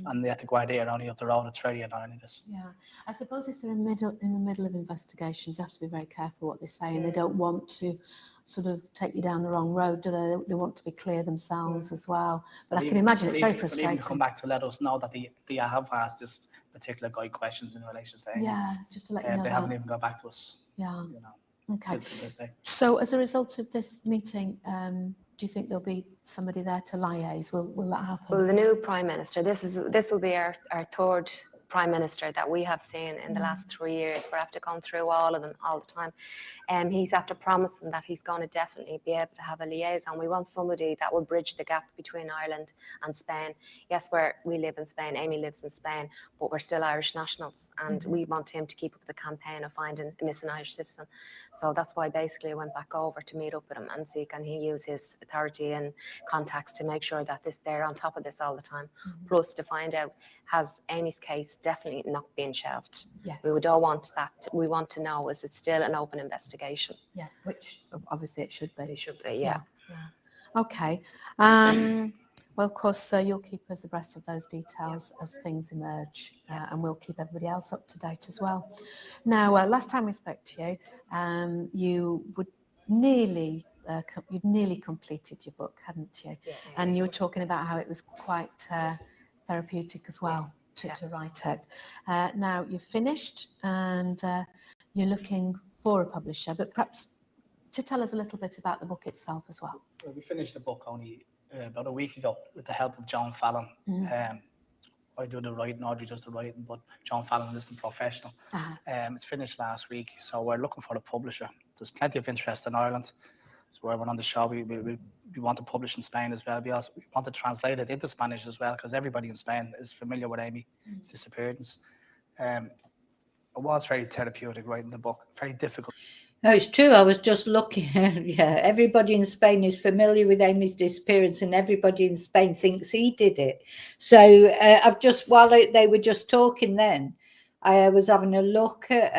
And yet the Guardia are only up the road. It's very annoying. Yeah, I suppose if they're in the middle of investigations, they have to be very careful what they say, and they don't want to sort of take you down the wrong road, do they? They want to be clear themselves as well. But I can imagine it's very frustrating. Even come back to let us know that they have asked this particular guy questions in relation to Amy. Yeah, just to let you know. They haven't even got back to us. Yeah. You know, okay. to this day. So as a result of this meeting, do you think there'll be somebody there to liaise? Will that happen? Well, the new Prime Minister, this will be our third Prime Minister that we have seen in the last 3 years. We're after going through all of them all the time. He's after promising that he's going to definitely be able to have a liaison. We want somebody that will bridge the gap between Ireland and Spain. Yes, we live in Spain, Amy lives in Spain, but we're still Irish nationals, and we want him to keep up the campaign of finding a missing Irish citizen. So that's why basically I went back over to meet up with him and see can he use his authority and contacts to make sure that they're on top of this all the time. Plus to find out, has Amy's case definitely not been shelved? Yes. We don't want that. We want to know, is it still an open investigation? Yeah, which obviously it should be. It should be, yeah. Okay. Well, of course, you'll keep us abreast of those details as things emerge, and we'll keep everybody else up to date as well. Now, last time we spoke to you, you would you'd nearly completed your book, hadn't you? Yeah. And you were talking about how it was quite therapeutic as well to write it. Now you've finished, and you're looking for a publisher, but perhaps to tell us a little bit about the book itself as well. Well, we finished the book only about a week ago with the help of Joan Fallon. I do the writing, Audrey does the writing, but Joan Fallon is the professional. It's finished last week, so we're looking for a publisher. There's plenty of interest in Ireland. So where we're on the show, we want to publish in Spain as well. We want to translate it into Spanish as well, because everybody in Spain is familiar with Amy's disappearance. It was very therapeutic writing the book, very difficult. No, it's true. I was just looking. Everybody in Spain is familiar with Amy's disappearance, and everybody in Spain thinks he did it. So I've just, while they were just talking then, I was having a look at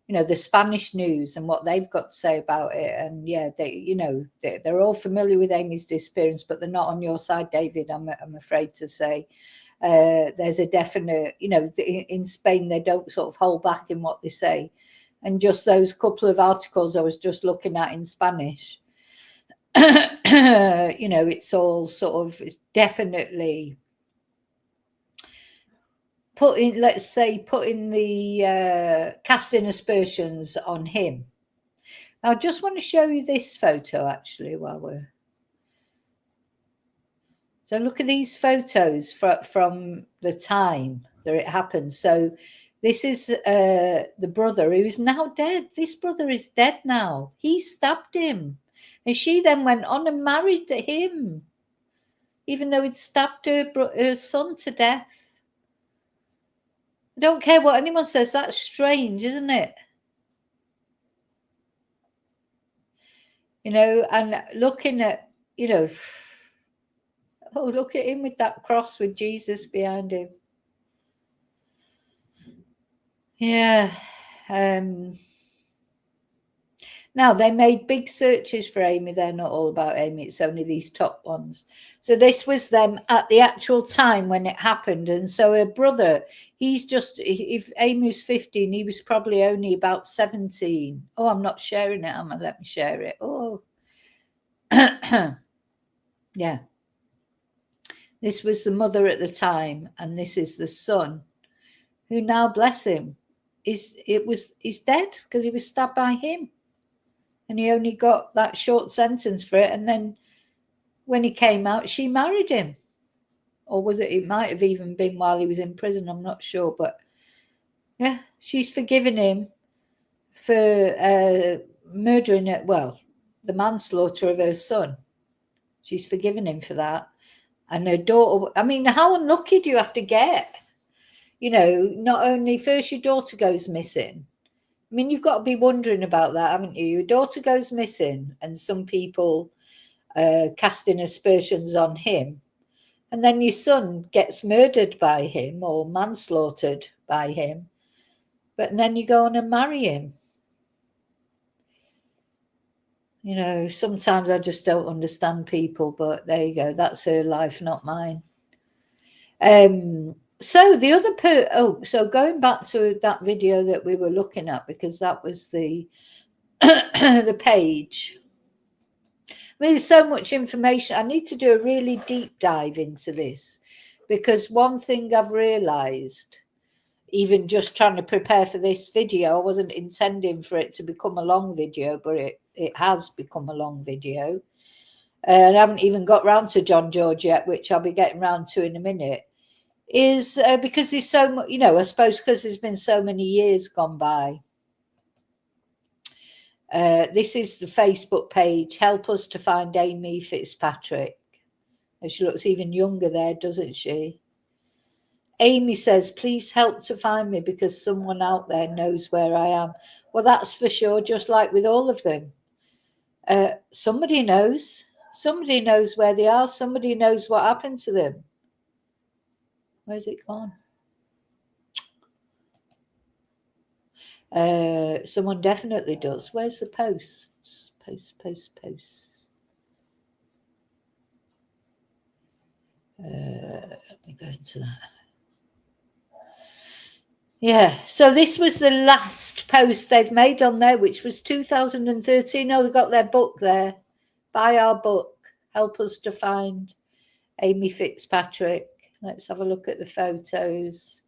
you know, the Spanish news and what they've got to say about it. And yeah, they, you know, they're all familiar with Amy's disappearance, but they're not on your side, David, I'm afraid to say. There's a definite, you know, in Spain, they don't sort of hold back in what they say. And just those couple of articles I was just looking at in Spanish, you know, it's all sort of, it's definitely putting, let's say, putting the casting aspersions on him. I just want to show you this photo actually while we're. So look at these photos from the time that it happened. So this is the brother who is now dead. This brother is dead now. He stabbed him. And she then went on and married him, even though he'd stabbed her son to death. I don't care what anyone says. That's strange, isn't it? You know, and looking at, you know, oh, look at him with that cross with Jesus behind him. Yeah. Now, they made big searches for Amy. They're not all about Amy. It's only these top ones. So this was them at the actual time when it happened. And so her brother, he's just, if Amy was 15, he was probably only about 17. Oh, I'm not sharing it. Let me share it. Oh. Yeah. This was the mother at the time. And this is the son, who now, bless him, he's dead because he was stabbed by him. And he only got that short sentence for it. And then when he came out, she married him. Or was it? It might have even been while he was in prison. I'm not sure. But yeah, she's forgiven him for murdering it. Well, the manslaughter of her son. She's forgiven him for that. And her daughter, I mean, how unlucky do you have to get? You know, not only first your daughter goes missing. I mean, you've got to be wondering about that, haven't you? Your daughter goes missing and some people casting aspersions on him. And then your son gets murdered by him or manslaughtered by him. But then you go on and marry him. You know, sometimes I just don't understand people, but there you go. That's her life, not mine. So the other so going back to that video that we were looking at, because that was the the page. I mean, there's so much information. I need to do a really deep dive into this, because one thing I've realized, even just trying to prepare for this video, I wasn't intending for it to become a long video, but it has become a long video. And I haven't even got round to John George yet, which I'll be getting round to in a minute. Is because there's so much, you know, I suppose because there's been so many years gone by. This is the Facebook page, Help Us to Find Amy Fitzpatrick. She looks even younger there, doesn't she? Amy says, please help to find me because someone out there knows where I am. Well, that's for sure, just like with all of them. Somebody knows. Somebody knows where they are. Somebody knows what happened to them. Where's it gone? Someone definitely does. Where's the posts? Posts. Let me go into that. Yeah, so this was the last post they've made on there, which was 2013. Oh, they've got their book there. Buy our book. Help Us to Find Amy Fitzpatrick. Let's have a look at the photos.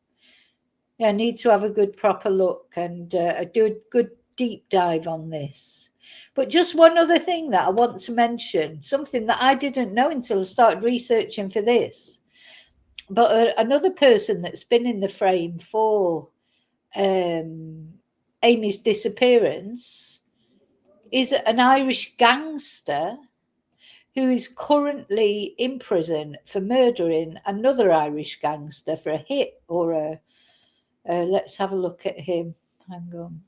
Yeah, I need to have a good proper look and do a good deep dive on this. But just one other thing that I want to mention, something that I didn't know until I started researching for this. But another person that's been in the frame for Amy's disappearance is an Irish gangster who is currently in prison for murdering another Irish gangster for a hit or a let's have a look at him. Hang on.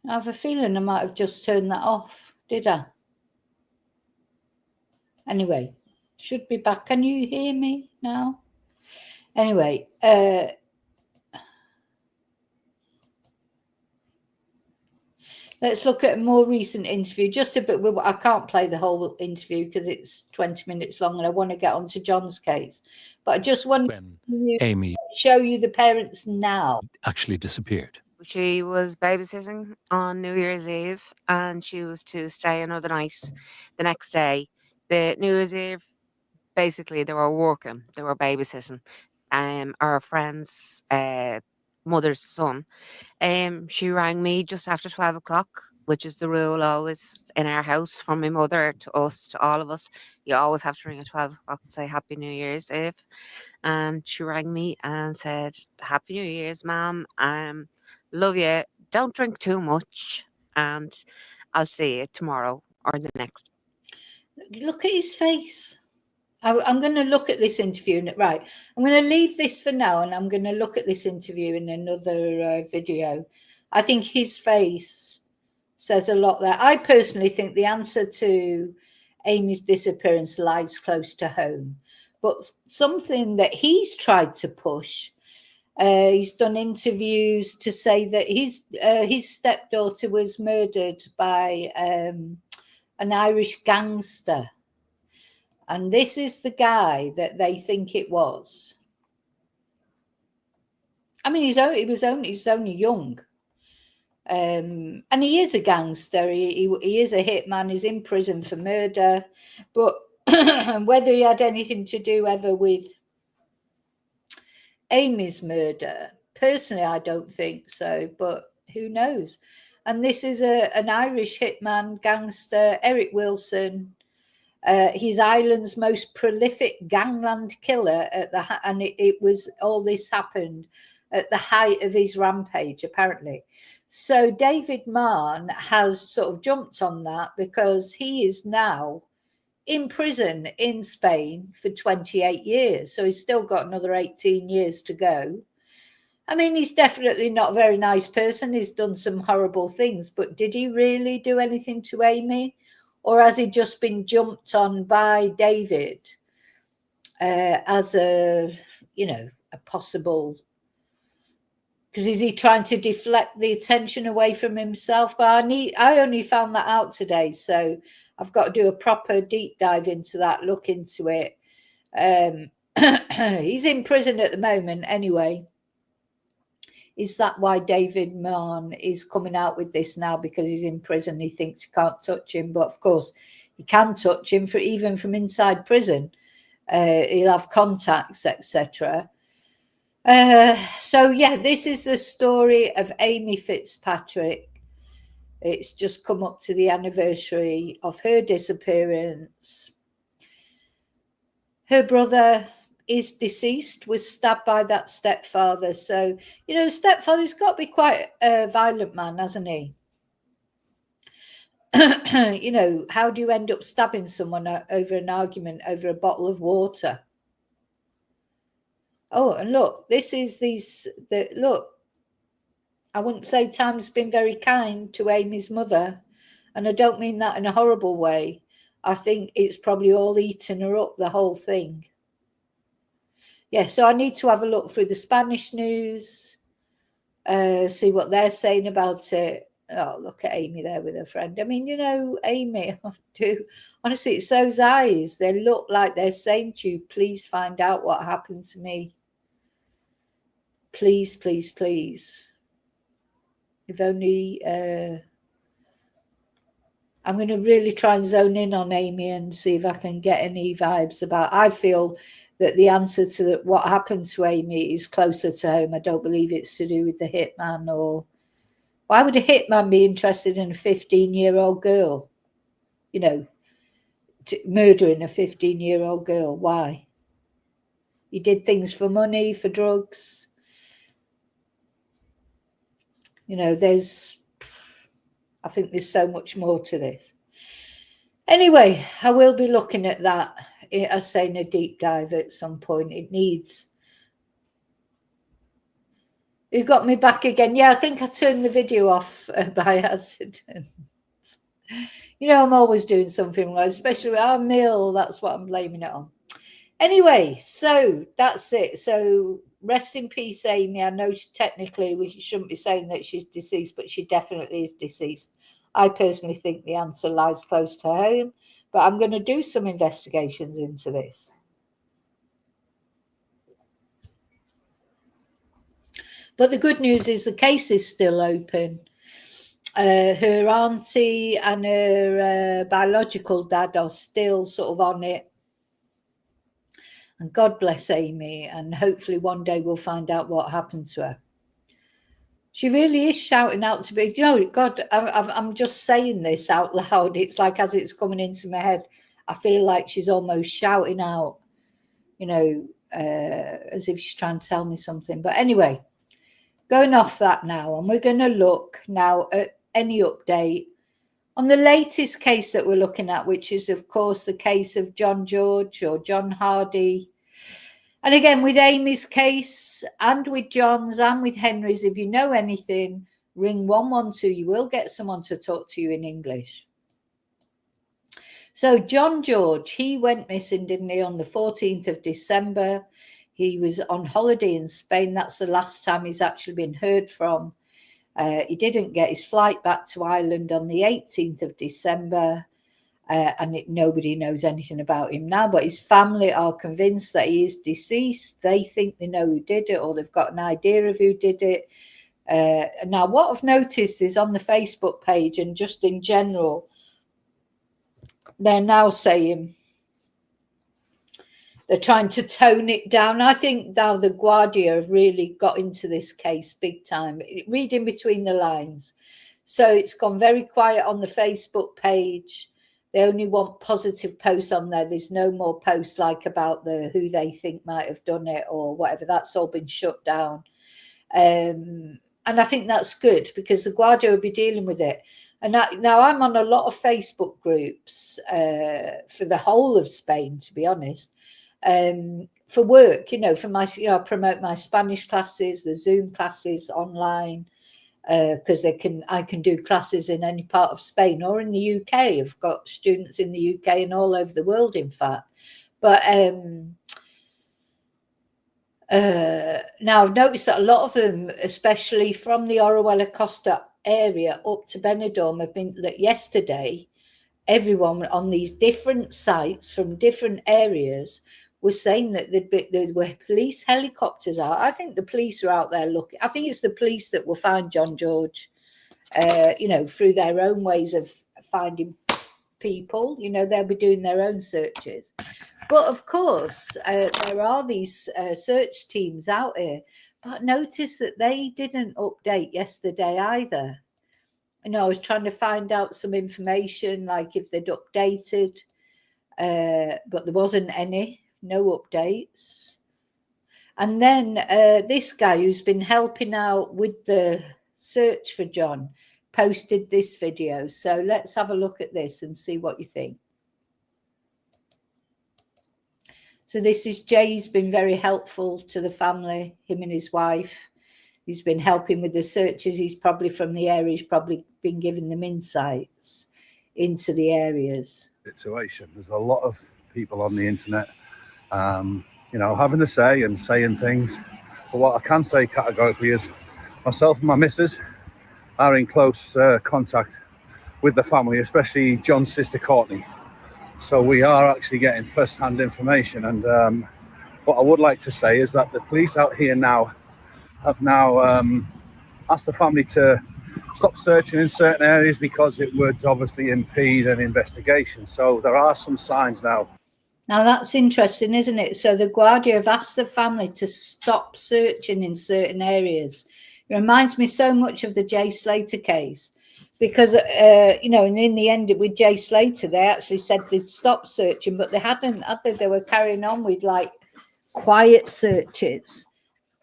I have a feeling I might have just turned that off. Did I? Anyway, should be back. Can you hear me now? Anyway, let's look at a more recent interview. Just a bit. I can't play the whole interview because it's 20 minutes long, and I want to get on to John's case. But I just want to Amy show you the parents now. actually disappeared. She was babysitting on New Year's Eve, and she was to stay another night the next day. The New Year's Eve, basically, they were working, they were babysitting. Our friend's mother's son. She rang me just after 12 o'clock, which is the rule always in our house, from my mother to us, to all of us. You always have to ring at 12 o'clock and say Happy New Year's Eve. And she rang me and said, Happy New Year's, ma'am. Love you. Don't drink too much, and I'll see you tomorrow or the next. Look at his face. I'm going to look at this interview. Right. I'm going to leave this for now, and I'm going to look at this interview in another video. I think his face says a lot there. I personally think the answer to Amy's disappearance lies close to home, but something that he's tried to push. He's done interviews to say that his stepdaughter was murdered by an Irish gangster. And this is the guy that they think it was. I mean, he's only young. And he is a gangster. He is a hitman. He's in prison for murder. But whether he had anything to do ever with Amy's murder, personally, I don't think so. But who knows? And this is an Irish hitman, gangster, Eric Wilson. He's Ireland's most prolific gangland killer and it was all this happened at the height of his rampage, apparently. So David Marn has sort of jumped on that because he is now in prison in Spain for 28 years. So he's still got another 18 years to go. I mean, he's definitely not a very nice person. He's done some horrible things, but did he really do anything to Amy? Or has he just been jumped on by David as a possible, because is he trying to deflect the attention away from himself? But I only found that out today, so I've got to do a proper deep dive into that, look into it. He's in prison at the moment anyway. Is that why David Marn is coming out with this now? Because he's in prison, he thinks he can't touch him. But of course, he can touch him even from inside prison. He'll have contacts, etc. So yeah, this is the story of Amy Fitzpatrick. It's just come up to the anniversary of her disappearance. Her brother is deceased, was stabbed by that stepfather. So, stepfather's got to be quite a violent man, hasn't he? How do you end up stabbing someone over an argument over a bottle of water? Oh, and look, look, I wouldn't say time's been very kind to Amy's mother, and I don't mean that in a horrible way. I think it's probably all eaten her up, the whole thing. Yeah, so I need to have a look through the Spanish news, see what they're saying about it. Oh, look at Amy there with her friend. I mean, Amy, honestly, it's those eyes. They look like they're saying to you, please find out what happened to me. Please, please, please. If only... I'm going to really try and zone in on Amy and see if I can get any vibes about... I feel that the answer to what happened to Amy is closer to home. I don't believe it's to do with the hitman. Or why would a hitman be interested in a 15-year-old girl? Murdering a 15-year-old girl. Why? He did things for money, for drugs. I think there's so much more to this. Anyway, I will be looking at that, I say, in a deep dive at some point. It needs You got me back again. Yeah, I think I turned the video off by accident. You know, I'm always doing something wrong, especially with our meal. That's what I'm blaming it on. Anyway, so that's it. So rest in peace, Amy. I know technically we shouldn't be saying that she's deceased, but she definitely is deceased. I personally think the answer lies close to home, but I'm going to do some investigations into this. But the good news is the case is still open. Her auntie and her biological dad are still sort of on it. And God bless Amy. And hopefully one day we'll find out what happened to her. She really is shouting out to me. You know, God, I'm just saying this out loud. It's like as it's coming into my head, I feel like she's almost shouting out, you know, as if she's trying to tell me something. But anyway, going off that now, and we're going to look now at any update on the latest case that we're looking at, which is, of course, the case of John George or John Hardy. And again, with Amy's case and with John's and with Henry's, if you know anything, ring 112. You will get someone to talk to you in English. So John George, he went missing, didn't he, on the 14th of December. He was on holiday in Spain. That's the last time he's actually been heard from. He didn't get his flight back to Ireland on the 18th of December, and nobody knows anything about him now. But his family are convinced that he is deceased. They think they know who did it, or they've got an idea of who did it. Now, what I've noticed is on the Facebook page and just in general, they're now saying they're trying to tone it down. I think now the Guardia have really got into this case big time, reading between the lines. So it's gone very quiet on the Facebook page. They only want positive posts on there. There's no more posts like about who they think might have done it or whatever. That's all been shut down. And I think that's good because the Guardia will be dealing with it. And now I'm on a lot of Facebook groups for the whole of Spain, to be honest. For work, you know, for my, you know, I promote my Spanish classes, the Zoom classes online, because I can do classes in any part of Spain or in the UK. I've got students in the UK and all over the world, in fact. But now I've noticed that a lot of them, especially from the Orihuela Costa area up to Benidorm, have been that yesterday. Everyone on these different sites from different areas was saying that there were police helicopters out. I think the police are out there looking. I think it's the police that will find John George, you know, through their own ways of finding people. You know, they'll be doing their own searches. But of course, there are these search teams out here. But notice that they didn't update yesterday either. You know, I was trying to find out some information, like if they'd updated, but there wasn't any, no updates. And then this guy who's been helping out with the search for John posted this video. So let's have a look at this and see what you think. So this is Jay's been very helpful to the family, him and his wife. He's been helping with the searches. He's probably from the area. He's probably been giving them insights into the areas. Situation. There's a lot of people on the internet, you know, having a say and saying things. But what I can say categorically is myself and my missus are in close contact with the family, especially John's sister Courtney. So we are actually getting first-hand information. And what I would like to say is that the police out here now have asked the family to stop searching in certain areas because it would obviously impede an investigation. So there are some signs now. Now that's interesting, isn't it? So the Guardia have asked the family to stop searching in certain areas. It reminds me so much of the Jay Slater case because, you know, and in the end with Jay Slater, they actually said they'd stop searching, but they hadn't. They were carrying on with like quiet searches.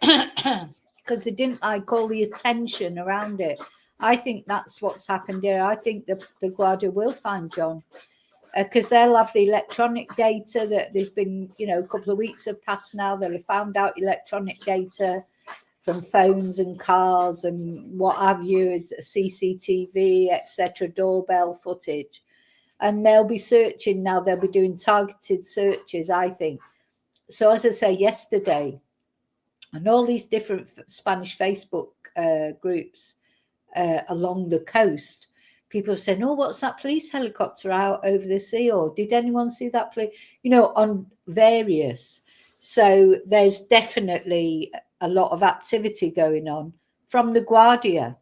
Because they didn't like all the attention around it. I think that's what's happened here. I think the Guardia will find John because they'll have the electronic data that there's been, you know, a couple of weeks have passed now. They'll have found out electronic data from phones and cars and what have you, CCTV, etc., doorbell footage. And they'll be searching now, they'll be doing targeted searches, I think. So as I say, yesterday, and all these different Spanish Facebook groups along the coast, people are saying, oh, what's that police helicopter out over the sea? Or did anyone see that police? You know, on various. So there's definitely a lot of activity going on from the Guardia.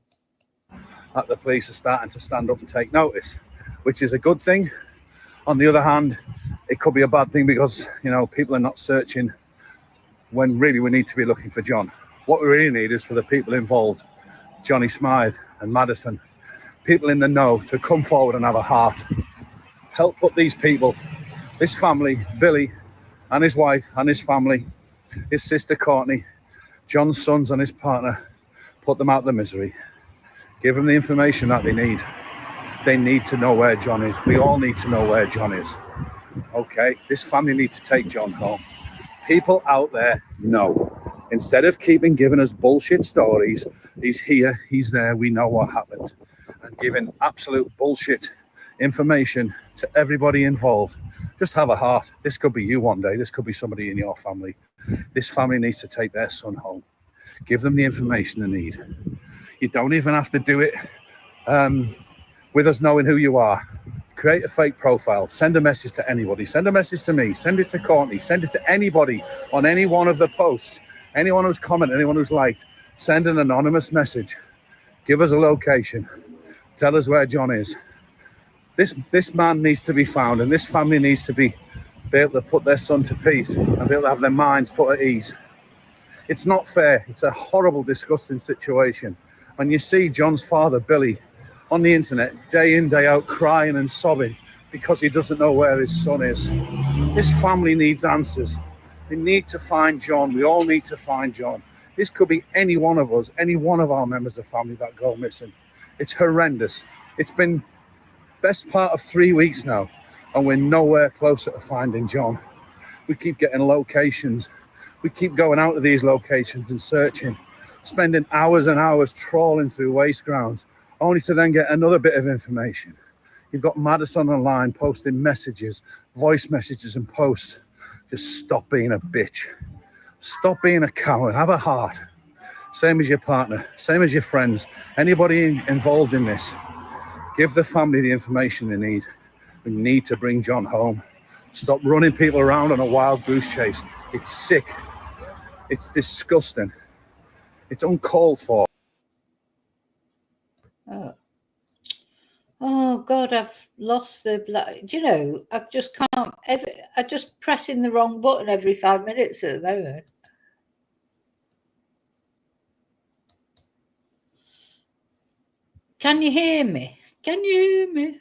That the police are starting to stand up and take notice, which is a good thing. On the other hand, it could be a bad thing because, you know, people are not searching when really we need to be looking for John. What we really need is for the people involved, Johnny Smythe and Madison, people in the know, to come forward and have a heart. Help put these people, this family, Billy and his wife and his family, his sister Courtney, John's sons and his partner, put them out of the misery. Give them the information that they need. They need to know where John is. We all need to know where John is. Okay, this family needs to take John home. People out there know. Instead of giving us bullshit stories, he's here, he's there, we know what happened, and giving absolute bullshit information to everybody involved. Just have a heart. This could be you one day. This could be somebody in your family. This family needs to take their son home. Give them the information they need. You don't even have to do it with us knowing who you are. Create a fake profile, send a message to anybody, send a message to me, send it to Courtney, send it to anybody on any one of the posts, anyone who's commented, anyone who's liked, send an anonymous message, give us a location, tell us where John is. This man needs to be found, and this family needs to be able to put their son to peace and be able to have their minds put at ease. It's not fair. It's a horrible, disgusting situation. When you see John's father, Billy, on the internet, day in, day out, crying and sobbing because he doesn't know where his son is. This family needs answers. They need to find John. We all need to find John. This could be any one of us, any one of our members of family that go missing. It's horrendous. It's been best part of 3 weeks now, and we're nowhere closer to finding John. We keep getting locations. We keep going out to these locations and searching, spending hours and hours trawling through waste grounds, only to then get another bit of information. You've got Madison online posting messages, voice messages and posts. Just stop being a bitch. Stop being a coward. Have a heart. Same as your partner, same as your friends, anybody involved in this. Give the family the information they need. We need to bring John home. Stop running people around on a wild goose chase. It's sick. It's disgusting. It's uncalled for. Oh God, I've lost the. Do you know? I just can't. I just pressing the wrong button every 5 minutes at the moment. Can you hear me? Can you hear me?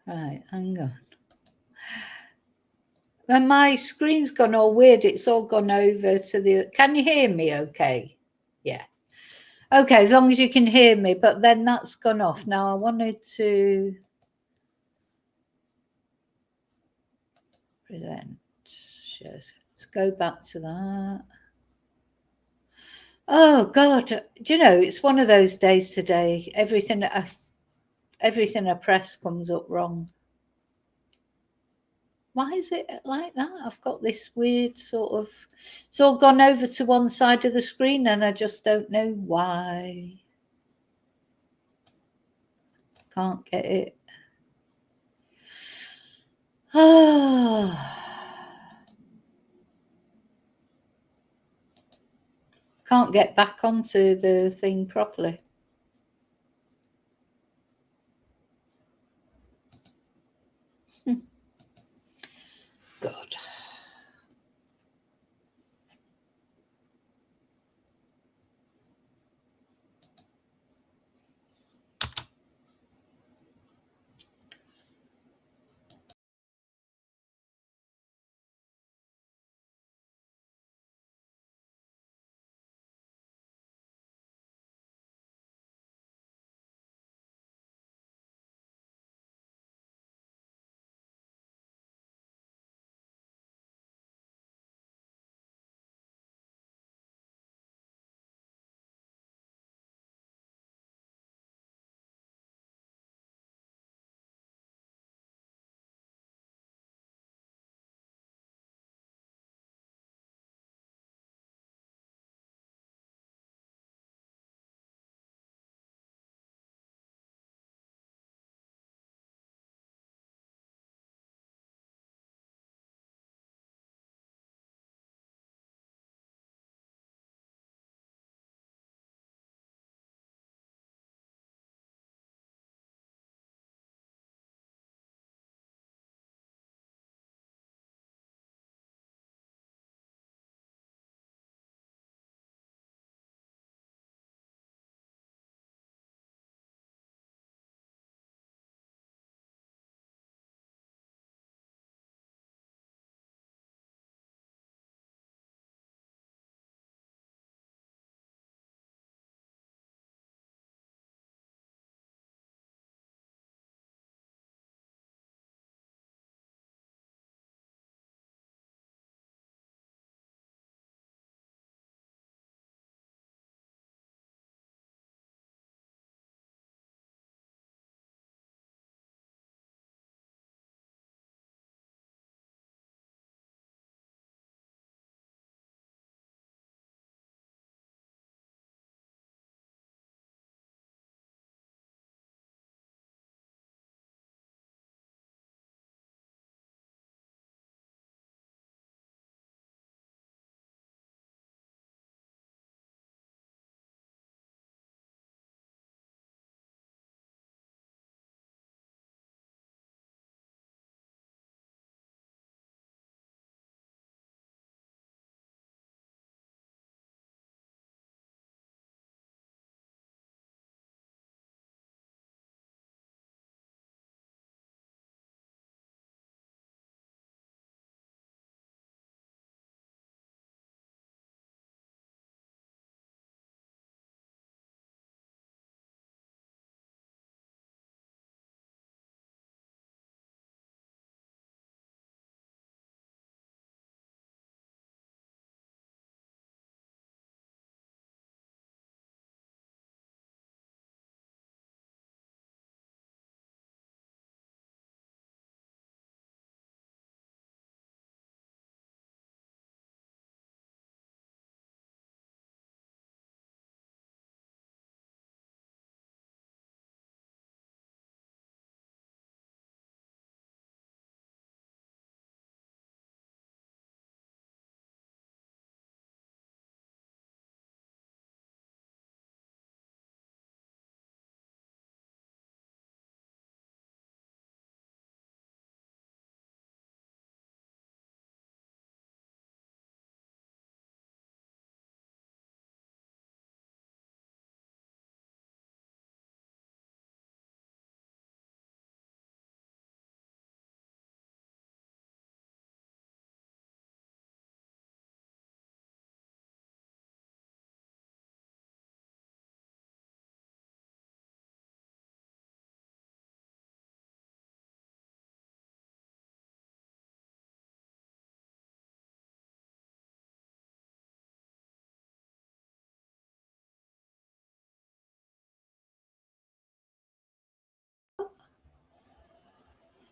Right, hang on. And my screen's gone all weird. It's all gone over to the. Can you hear me? Okay. Yeah. Okay, as long as you can hear me. But then that's gone off. Now I wanted to present. Let's go back to that. Oh God, do you know, it's one of those days today. Everything I press comes up wrong. Why is it like that? I've got this weird sort of. It's all gone over to one side of the screen, and I just don't know why. Can't get it. Can't get back onto the thing properly. God.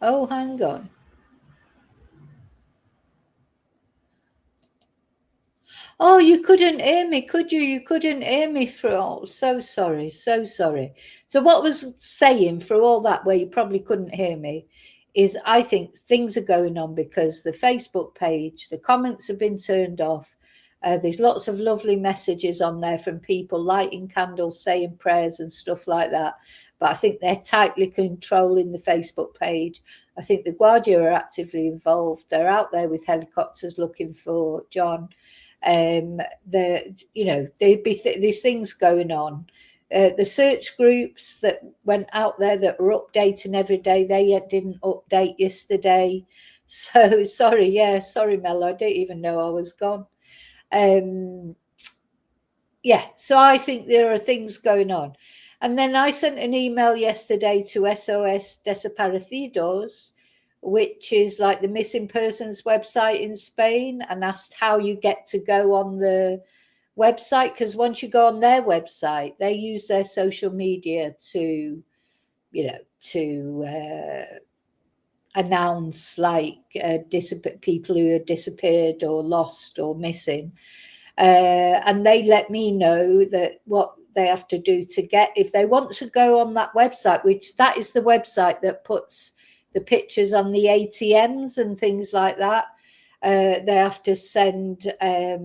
Oh, hang on. Oh, you couldn't hear me, could you? You couldn't hear me through. Oh, so sorry, so sorry. So what was saying through all that where you probably couldn't hear me is I think things are going on because the Facebook page, the comments have been turned off. There's lots of lovely messages on there from people lighting candles, saying prayers and stuff like that. But I think they're tightly controlling the Facebook page. I think the Guardia are actively involved. They're out there with helicopters looking for John. There'd be these things going on. The search groups that went out there that were updating every day, they didn't update yesterday. So sorry, Mel, I didn't even know I was gone. So I think there are things going on. And then I sent an email yesterday to SOS Desaparecidos, which is like the missing persons website in Spain, and asked how you get to go on the website, because once you go on their website, they use their social media to announce like people who are disappeared or lost or missing, and they let me know that what they have to do to get, if they want to go on that website, which that is the website that puts the pictures on the ATMs and things like that. They have to send a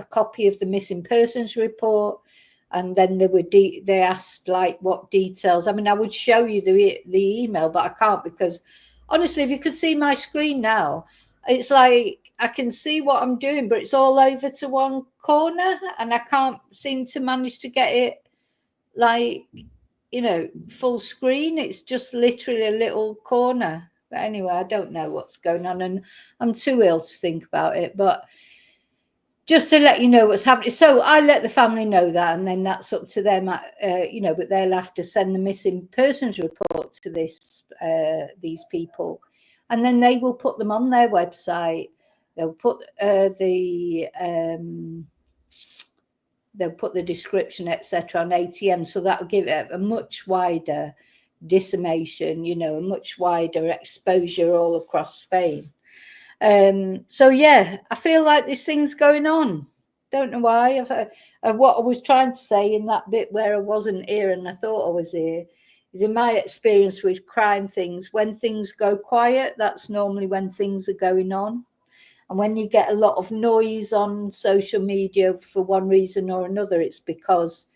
copy of the missing persons report, and then they asked like what details. I mean, I would show you the email, but I can't, because honestly, if you could see my screen now, it's like I can see what I'm doing, but it's all over to one corner, and I can't seem to manage to get it like, full screen. It's just literally a little corner. But anyway, I don't know what's going on, and I'm too ill to think about it. But just to let you know what's happening. So I let the family know that, and then that's up to them, but they'll have to send the missing persons report to these people, and then they will put them on their website. They'll put they'll put the description, etc., on ATM, so that'll give it a much wider dissemination, a much wider exposure all across Spain. So yeah, I feel like this thing's going on. Don't know why. What I was trying to say in that bit where I wasn't here and I thought I was here is, in my experience with crime things, when things go quiet, that's normally when things are going on. And when you get a lot of noise on social media for one reason or another, it's because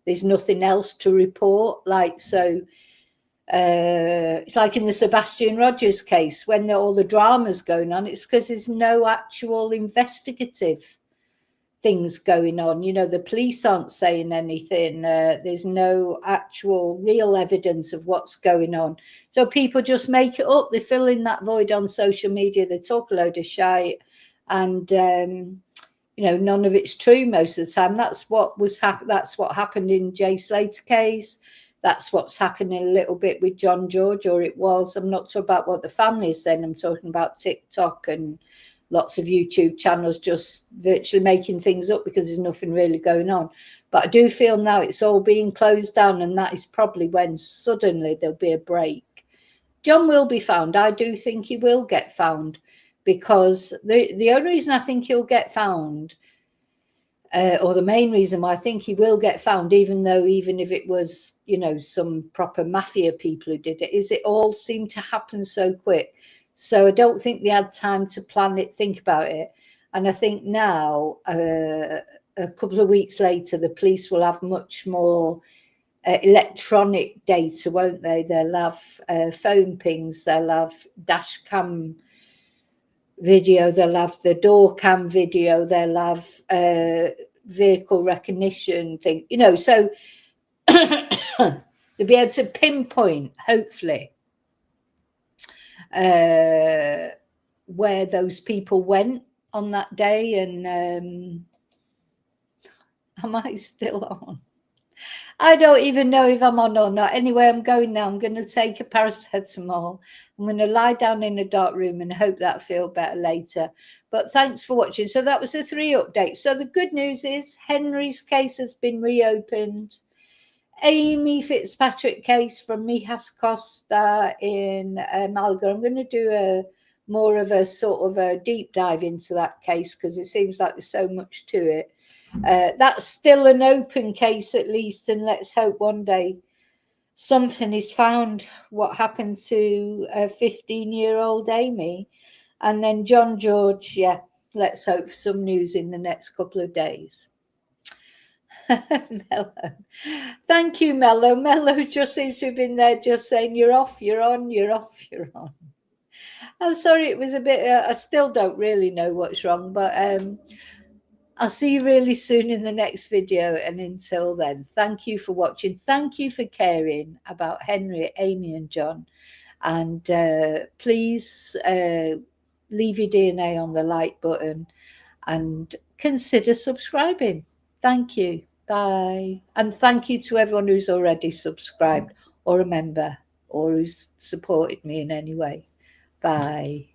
there's nothing else to report. It's like in the Sebastian Rogers case, when all the drama's going on, it's because there's no actual investigative things going on. The police aren't saying anything. There's no actual real evidence of what's going on. So people just make it up. They fill in that void on social media. They talk a load of shite, and none of it's true most of the time. That's what that's what happened in Jay Slater case. That's what's happening a little bit with John George, or it was. I'm not talking about what the family is saying. I'm talking about TikTok and lots of YouTube channels just virtually making things up because there's nothing really going on. But I do feel now it's all being closed down, and that is probably when suddenly there'll be a break. John will be found. I do think he will get found, because the only reason I think he'll get found, or the main reason why I think he will get found, even if it was, some proper mafia people who did it, is it all seemed to happen so quick. So I don't think they had time to plan it, think about it. And I think now, a couple of weeks later, the police will have much more electronic data, won't they? They'll have phone pings, they'll have dash cam video, they'll have the door cam video, they'll have vehicle recognition thing, so they'll be able to pinpoint, hopefully, where those people went on that day. And am I still on? I don't even know if I'm on or not. Anyway, I'm going now. I'm going to take a paracetamol. I'm going to lie down in a dark room and hope that I feel better later. But thanks for watching. So that was the 3 updates. So the good news is Henry's case has been reopened. Amy Fitzpatrick case from Mijas Costa in Malaga. I'm going to do more of a sort of a deep dive into that case because it seems like there's so much to it. That's still an open case at least, and let's hope one day something is found. What happened to a 15-year-old Amy? And then John George, yeah, let's hope for some news in the next couple of days. Mello. Thank you, Mello. Mello just seems to have been there just saying you're off, you're on, you're off, you're on. I'm sorry, it was a bit, I still don't really know what's wrong, but I'll see you really soon in the next video. And until then, thank you for watching. Thank you for caring about Henry, Amy and John. And please leave your DNA on the like button and consider subscribing. Thank you. Bye. And thank you to everyone who's already subscribed or a member or who's supported me in any way. Bye.